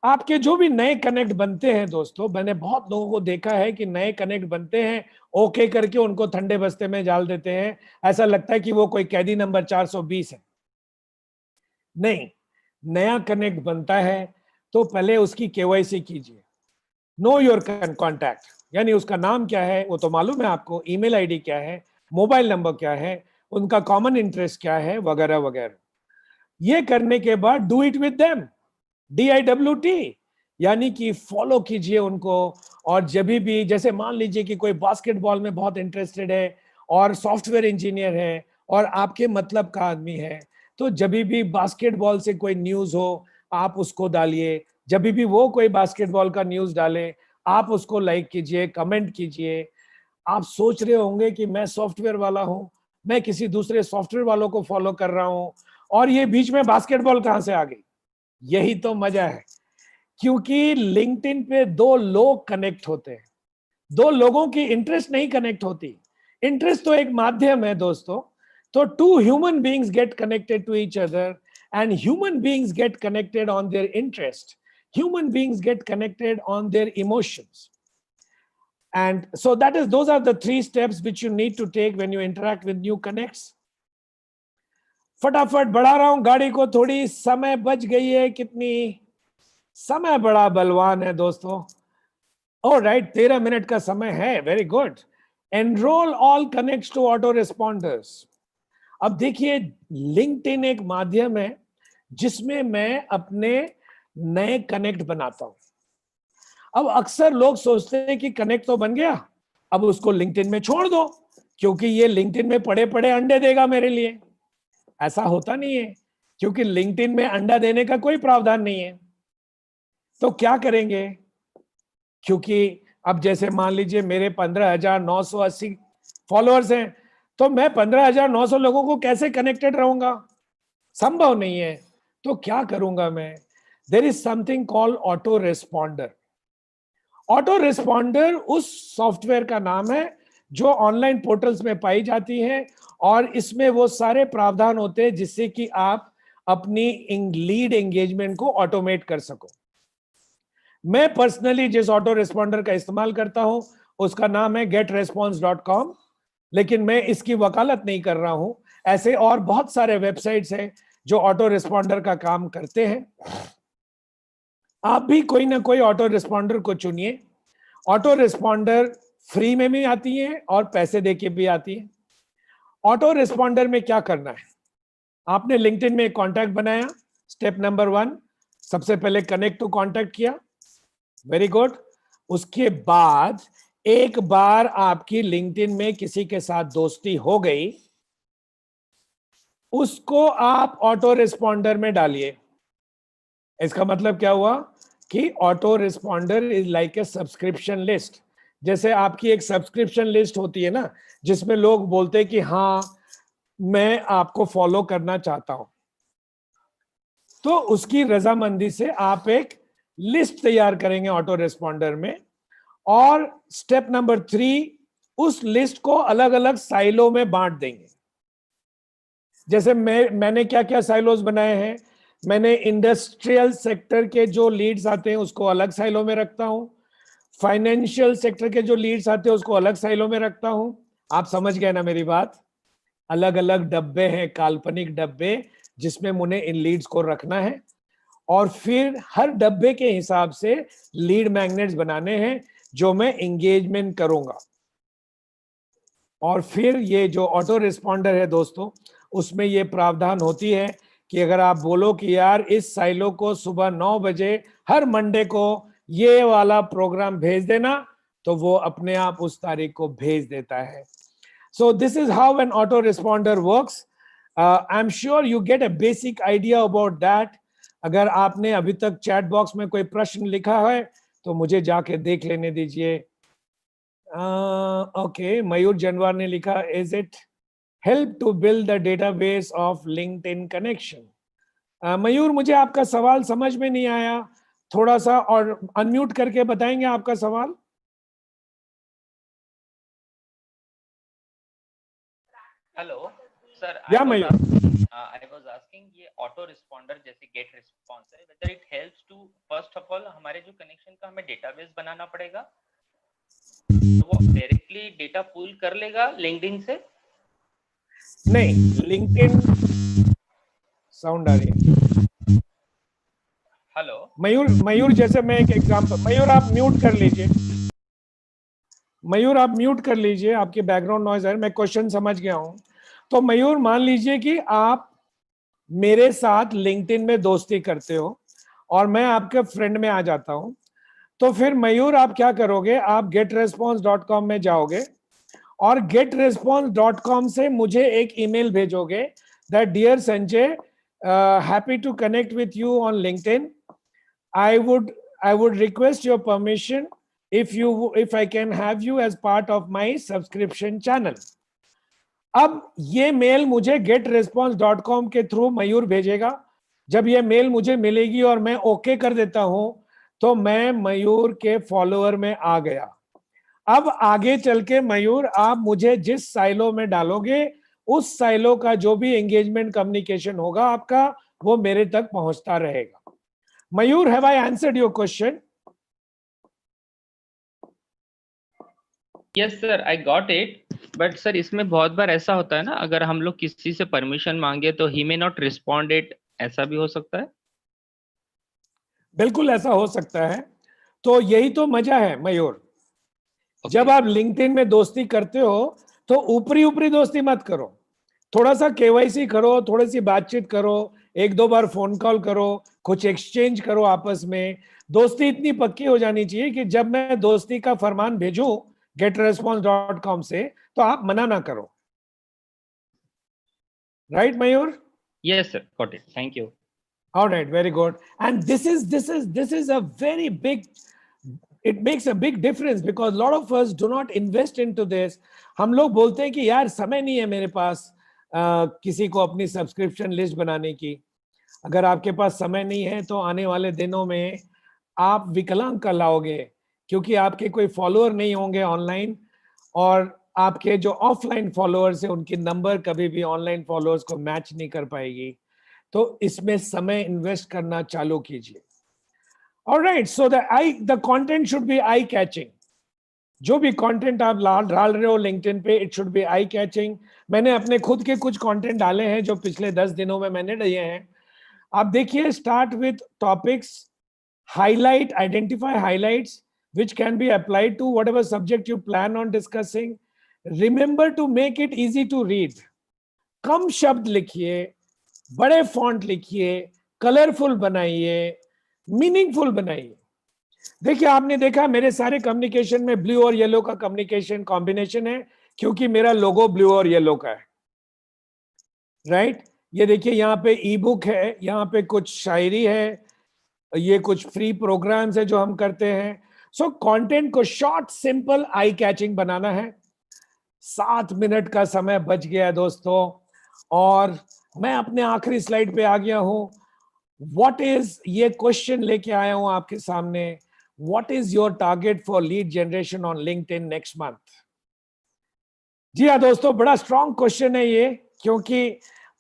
S1: आपके जो भी नए कनेक्ट बनते हैं दोस्तों, मैंने बहुत लोगों को देखा है कि नए कनेक्ट बनते हैं, ओके करके उनको ठंडे बस्ते में डाल देते हैं, ऐसा लगता है कि वो कोई कैदी नंबर 420 है। नहीं, नया कनेक्ट बनता है तो पहले उसकी केवाईसी कीजिए, नो योर कॉन्टैक्ट, यानी उसका नाम क्या है वो तो मालूम है आपको, ईमेल आईडी क्या है, मोबाइल नंबर क्या है, उनका कॉमन इंटरेस्ट क्या है, वगैरह वगैरह। ये करने के बाद do it with them, DIWT, यानी कि फॉलो कीजिए उनको। और जब भी, जैसे मान लीजिए कि कोई बास्केटबॉल में बहुत इंटरेस्टेड है और सॉफ्टवेयर इंजीनियर है और आपके मतलब का आदमी है, तो जब भी बास्केटबॉल से कोई न्यूज हो आप उसको डालिए, जब भी वो कोई बास्केटबॉल का न्यूज डाले आप उसको लाइक कीजिए, कमेंट कीजिए। आप सोच रहे होंगे कि मैं सॉफ्टवेयर वाला हूं, मैं किसी दूसरे सॉफ्टवेयर वालों को फॉलो कर रहा हूं और ये बीच में बास्केटबॉल कहां से आ गई। यही तो मजा है, क्योंकि लिंक्डइन पे दो लोग कनेक्ट होते हैं, दो लोगों की इंटरेस्ट नहीं कनेक्ट होती। इंटरेस्ट तो एक माध्यम है दोस्तों। तो two human beings get connected to each other and human beings get connected on their interest, human beings get connected on their emotions. And so those are the 3 steps which you need to take when you interact with new connects. फटाफट बढ़ा रहा हूं गाड़ी को, थोड़ी समय बच गई है, कितनी, समय बड़ा बलवान है दोस्तों। ऑलराइट, 13 मिनट का समय है, very good. Enrol all connects to auto responders. अब देखिए, लिंक्डइन एक माध्यम है जिसमें मैं अपने नए कनेक्ट बनाता हूं। अब अक्सर लोग सोचते हैं कि कनेक्ट तो बन गया, अब उसको लिंक्डइन में छोड़ दो क्योंकि ये लिंक्डइन में पड़े पड़े अंडे देगा मेरे लिए। ऐसा होता नहीं है, क्योंकि लिंक्डइन में अंडा देने का कोई प्रावधान नहीं है। तो क्या करेंगे, क्योंकि अब जैसे मान लीजिए मेरे 15,980 फॉलोअर्स हैं, तो मैं 15,900 लोगों को कैसे कनेक्टेड रहूंगा, संभव नहीं है। तो क्या करूंगा मैं, there is something called auto responder. Auto responder उस सॉफ्टवेयर का नाम है जो ऑनलाइन पोर्टल्स में पाई जाती है, और इसमें वो सारे प्रावधान होते हैं जिससे कि आप अपनी लीड एंगेजमेंट को ऑटोमेट कर सको। मैं पर्सनली जिस ऑटो रिस्पॉन्डर का इस्तेमाल करता हूं उसका नाम है getresponse.com, लेकिन मैं इसकी वकालत नहीं कर रहा हूं। ऐसे और बहुत सारे वेबसाइट्स हैं जो ऑटो रिस्पॉन्डर का काम करते हैं। आप भी कोई ना कोई ऑटो रिस्पॉन्डर को चुनिए। ऑटो रिस्पॉन्डर फ्री में भी आती है और पैसे देके भी आती है। ऑटो रिस्पॉन्डर में क्या करना है, आपने लिंक्डइन में एक कॉन्टैक्ट बनाया, स्टेप नंबर 1, सबसे पहले कनेक्ट टू कॉन्टैक्ट किया, वेरी गुड। उसके बाद एक बार आपकी लिंक्डइन में किसी के साथ दोस्ती हो गई, उसको आप ऑटो रिस्पॉन्डर में डालिए। इसका मतलब क्या हुआ कि auto responder is like a subscription list. जैसे आपकी एक सब्सक्रिप्शन लिस्ट होती है ना, जिसमें लोग बोलते हैं कि हाँ मैं आपको फॉलो करना चाहता हूं, तो उसकी रजामंदी से आप एक लिस्ट तैयार करेंगे ऑटो रिस्पॉन्डर में। और स्टेप नंबर 3, उस लिस्ट को अलग अलग साइलो में बांट देंगे। जैसे मैंने क्या क्या साइलोज बनाए हैं, मैंने इंडस्ट्रियल सेक्टर के जो लीड्स आते हैं उसको अलग साइलो में रखता हूं, फाइनेंशियल सेक्टर के जो लीड्स आते हैं उसको अलग साइलो में रखता हूं। आप समझ गए ना मेरी बात, अलग अलग डब्बे हैं, काल्पनिक डब्बे, जिसमें मुझे इन लीड्स को रखना है। और फिर हर डब्बे के हिसाब से लीड मैग्नेट्स बनाने हैं जो मैं एंगेजमेंट करूंगा। और फिर ये जो ऑटो रिस्पॉन्डर है दोस्तों, उसमें ये प्रावधान होती है कि अगर आप बोलो कि यार इस साइलो को सुबह 9 बजे हर मंडे को ये वाला प्रोग्राम भेज देना, तो वो अपने आप उस तारीख को भेज देता है। So this is how an auto responder works. I am sure you get a basic idea about that. अगर आपने अभी तक चैट बॉक्स में कोई प्रश्न लिखा है तो मुझे जाके देख लेने दीजिए। ओके, मयूर जनवार ने लिखा, is it help to build the database of LinkedIn connection. Mayur, मुझे आपका सवाल समझ में नहीं आया, थोड़ा सा और अनम्यूट करके बताएंगे आपका सवाल।
S6: हेलो सर,
S1: या मयूर,
S6: I was asking ये ऑटो रिस्पॉन्डर जैसे गेट रिस्पॉन्स है, whether it helps to first of all हमारे जो कनेक्शन का हमें डेटाबेस बनाना पड़ेगा, तो वो डायरेक्टली डेटा पूल कर लेगा लिंक्डइन से?
S1: नहीं, लिंक्डइन साउंड आ रही है।
S6: हेलो
S1: मयूर जैसे मैं एक एग्जांपल, मयूर आप म्यूट कर लीजिए, मयूर आप म्यूट कर लीजिए, आपके बैकग्राउंड नॉइज है, मैं क्वेश्चन समझ गया हूं। तो मयूर मान लीजिए कि आप मेरे साथ लिंक्डइन में दोस्ती करते हो और मैं आपके फ्रेंड में आ जाता हूं, तो फिर मयूर आप क्या करोगे, आप getresponse.com में जाओगे और getresponse.com से मुझे एक ईमेल भेजोगे that dear Sanjay, happy to connect with you on LinkedIn, I would request your permission if I can have you as part of my subscription channel. अब ये मेल मुझे getresponse.com के थ्रू मयूर भेजेगा। जब ये मेल मुझे मिलेगी और मैं ओके कर देता हूं तो मैं मयूर के फॉलोअर में आ गया। अब आगे चल के मयूर आप मुझे जिस साइलो में डालोगे उस साइलो का जो भी एंगेजमेंट कम्युनिकेशन होगा आपका वो मेरे तक पहुंचता रहेगा। Mayur, have I answered your question?
S6: Yes sir, I got it. But sir इसमें बहुत बार ऐसा होता है ना, अगर हम लोग किसी से परमिशन मांगे तो ही मे नॉट रिस्पॉन्ड इट, ऐसा भी हो सकता है।
S1: बिल्कुल ऐसा हो सकता है। तो यही तो मजा है मयूर, जब आप लिंक्डइन में दोस्ती करते हो तो ऊपरी ऊपरी दोस्ती मत करो, थोड़ा सा केवाईसी करो, थोड़ी सी बातचीत करो, एक दो बार फोन कॉल करो, कुछ एक्सचेंज करो आपस में। दोस्ती इतनी पक्की हो जानी चाहिए कि जब मैं दोस्ती का फरमान भेजूं getresponse.com से तो आप मना ना करो। Right Mayur?
S6: Yes sir, got it, thank you.
S1: All right, very good. And this is a very big, it makes a big difference because a lot of us do not invest into this. हम लोग बोलते हैं कि यार समय नहीं है मेरे पास किसी को अपनी सब्सक्रिप्शन लिस्ट बनाने की। अगर आपके पास समय नहीं है तो आने वाले दिनों में आप विकलांग कहलाओगे, क्योंकि आपके कोई फॉलोअर नहीं होंगे ऑनलाइन और आपके जो ऑफलाइन फॉलोअर्स हैं उनकी नंबर कभी भी ऑनलाइन फॉलोअर्स को मैच नहीं कर पाएगी। तो इसमें समय इन्वेस्ट करना चालू कीजिए। Alright, so the content should be eye catching. जो भी कंटेंट आप डाल रहे हो लिंक्डइन पे, it should be eye catching. मैंने अपने खुद के कुछ कंटेंट डाले हैं जो पिछले 10 दिनों में मैंने दिए हैं। आप देखिए, start with topics, highlight, identify highlights which can be applied to whatever subject you plan on discussing. Remember to make it easy to read. कम शब्द लिखिए, बड़े फॉन्ट लिखिए, कलरफुल बनाइए, मीनिंगफुल बनाइए। देखिए, आपने देखा मेरे सारे कम्युनिकेशन में ब्लू और येलो का कम्युनिकेशन कॉम्बिनेशन है, क्योंकि मेरा लोगो ब्लू और येलो का है। राइट? ये देखिए, यहाँ पे ई बुक है, यहाँ पे कुछ शायरी है, ये कुछ फ्री प्रोग्राम्स है जो हम करते हैं। सो कंटेंट को शॉर्ट, सिंपल, आई कैचिंग बनाना है। 7 मिनट का समय बच गया दोस्तों और मैं अपने आखिरी स्लाइड पे आ गया हूं। व्हाट इज, ये क्वेश्चन लेके आया हूं आपके सामने, what is your target for lead generation on LinkedIn next month? जी हाँ दोस्तों, बड़ा स्ट्रॉन्ग क्वेश्चन है ये, क्योंकि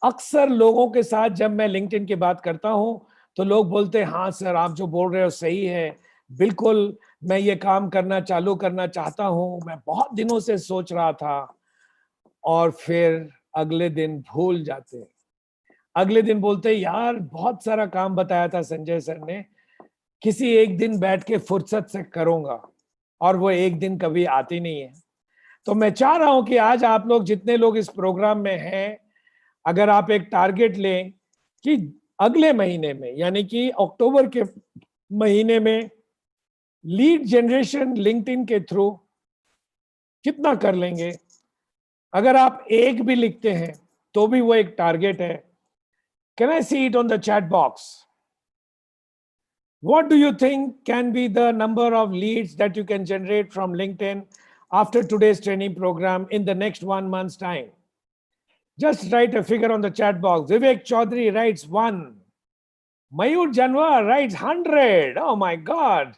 S1: अक्सर लोगों के साथ जब मैं लिंक्डइन की बात करता हूं तो लोग बोलते हैं हाँ सर आप जो बोल रहे हो सही है, बिल्कुल मैं ये काम करना चालू करना चाहता हूं, मैं बहुत दिनों से सोच रहा था, और फिर अगले दिन भूल जाते हैं। अगले दिन बोलते हैं यार बहुत सारा काम बताया था संजय सर ने, किसी एक दिन बैठ के फुर्सत से करूंगा, और वो एक दिन कभी आती नहीं है। तो मैं चाह रहा हूं कि आज आप लोग जितने लोग इस प्रोग्राम में हैं, अगर आप एक टारगेट लें कि अगले महीने में, यानी कि अक्टूबर के महीने में लीड जनरेशन लिंक्डइन के थ्रू कितना कर लेंगे। अगर आप एक भी लिखते हैं तो भी वो एक टारगेट है। Can I see it on the chat box? What do you think can be the number of leads that you can generate from LinkedIn after today's training program in the next 1 month's time? Just write a figure on the chat box. Vivek Chaudhary writes 1. Mayur Janwar writes 100. Oh my God.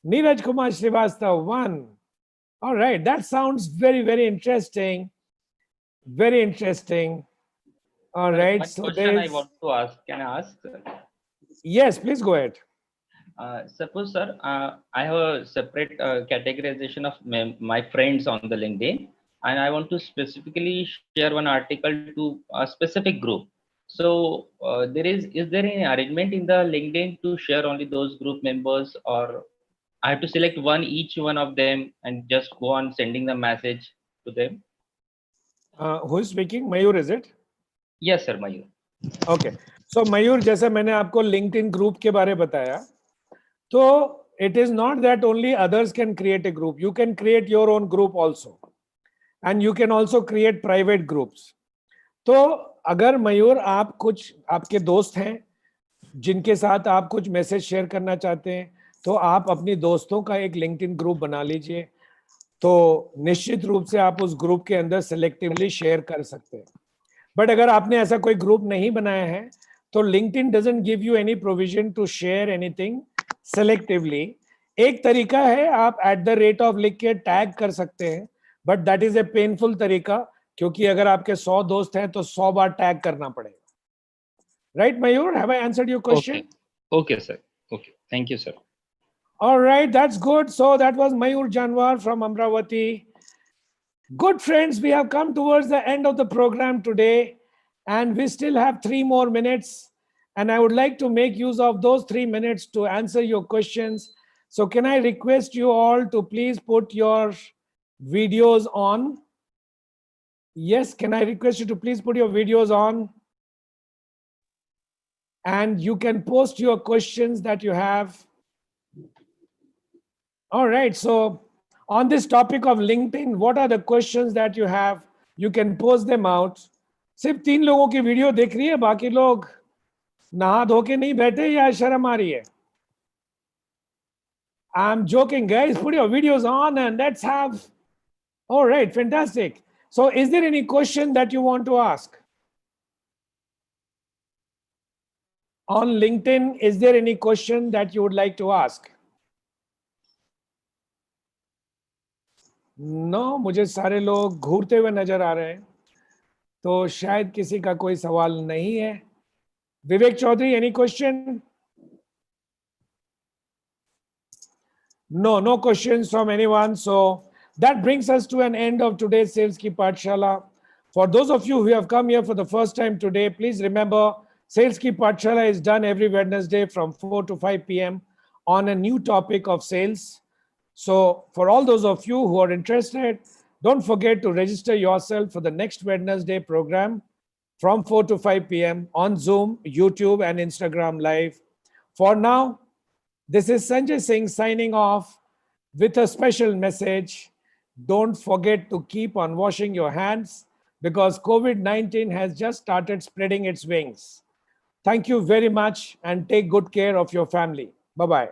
S1: Neeraj Kumar Srivastav 1. All right, that sounds very, very interesting. Very interesting. All right.
S6: One
S1: So
S6: question I want to ask. Can I ask, sir?
S1: Yes, please go ahead.
S6: Suppose, sir, I have a separate categorization of my friends on the LinkedIn, and I want to specifically share one article to a specific group. So is there any arrangement in the LinkedIn to share only those group members, or I have to select each one of them and just go on sending the message to them?
S1: Who is speaking? Mayur, is it?
S6: Yes, sir, Mayur.
S1: Okay. So Mayur, जैसे मैंने आपको LinkedIn group के बारे बताया, तो it is not that only others can create a group. You can create your own group also, and you can also create private groups. तो अगर मयूर आप कुछ आपके दोस्त हैं जिनके साथ आप कुछ मैसेज शेयर करना चाहते हैं, तो आप अपनी दोस्तों का एक लिंक्डइन ग्रुप बना लीजिए, तो निश्चित रूप से आप उस ग्रुप के अंदर सेलेक्टिवली शेयर कर सकते हैं. बट अगर आपने ऐसा कोई ग्रुप नहीं बनाया है, तो LinkedIn doesn't give you any provision to share anything selectively. एक तरीका है, आप @, लिख के टैग कर सकते हैं, but that is a painful तरीका, क्योंकि अगर आपके 100 दोस्त हैं तो 100 बार टैग करना पड़ेगा. Right Mayur, have I answered your question?
S6: Okay, sir. Okay, thank you, sir.
S1: All right, that's good. So that was Mayur Janwar from Amravati. Good friends, we have come towards the end of the program today, and we still have 3 more minutes. And I would like to make use of those 3 minutes to answer your questions. So can I request you all to please put your videos on? Yes, can I request you to please put your videos on? And you can post your questions that you have. All right, so on this topic of LinkedIn, what are the questions that you have? You can post them out. सिर्फ 3 लोगों की video देख रही है, बाकी लोग नहा धो के नहीं बैठे या शर्म आ रही है? I'm joking, guys. Put your videos on and let's have. All right, fantastic. So is there any question that you want to ask? On LinkedIn, is there any question that you would like to ask? No, मुझे सारे लोग घूरते हुए नजर आ रहे हैं, तो शायद किसी का कोई सवाल नहीं है. विवेक Chaudhary, any question? No questions from anyone. So that brings us to an end of today's Sales Ki Pathshala. For those of you who have come here for the first time today, please remember Sales Ki Pathshala is done every Wednesday from 4 to 5 p.m. on a new topic of sales. So for all those of you who are interested, don't forget to register yourself for the next Wednesday program from 4 to 5 p.m. on Zoom, YouTube, and Instagram Live. For now, this is Sanjay Singh signing off with a special message. Don't forget to keep on washing your hands because COVID-19 has just started spreading its wings. Thank you very much and take good care of your family. Bye-bye.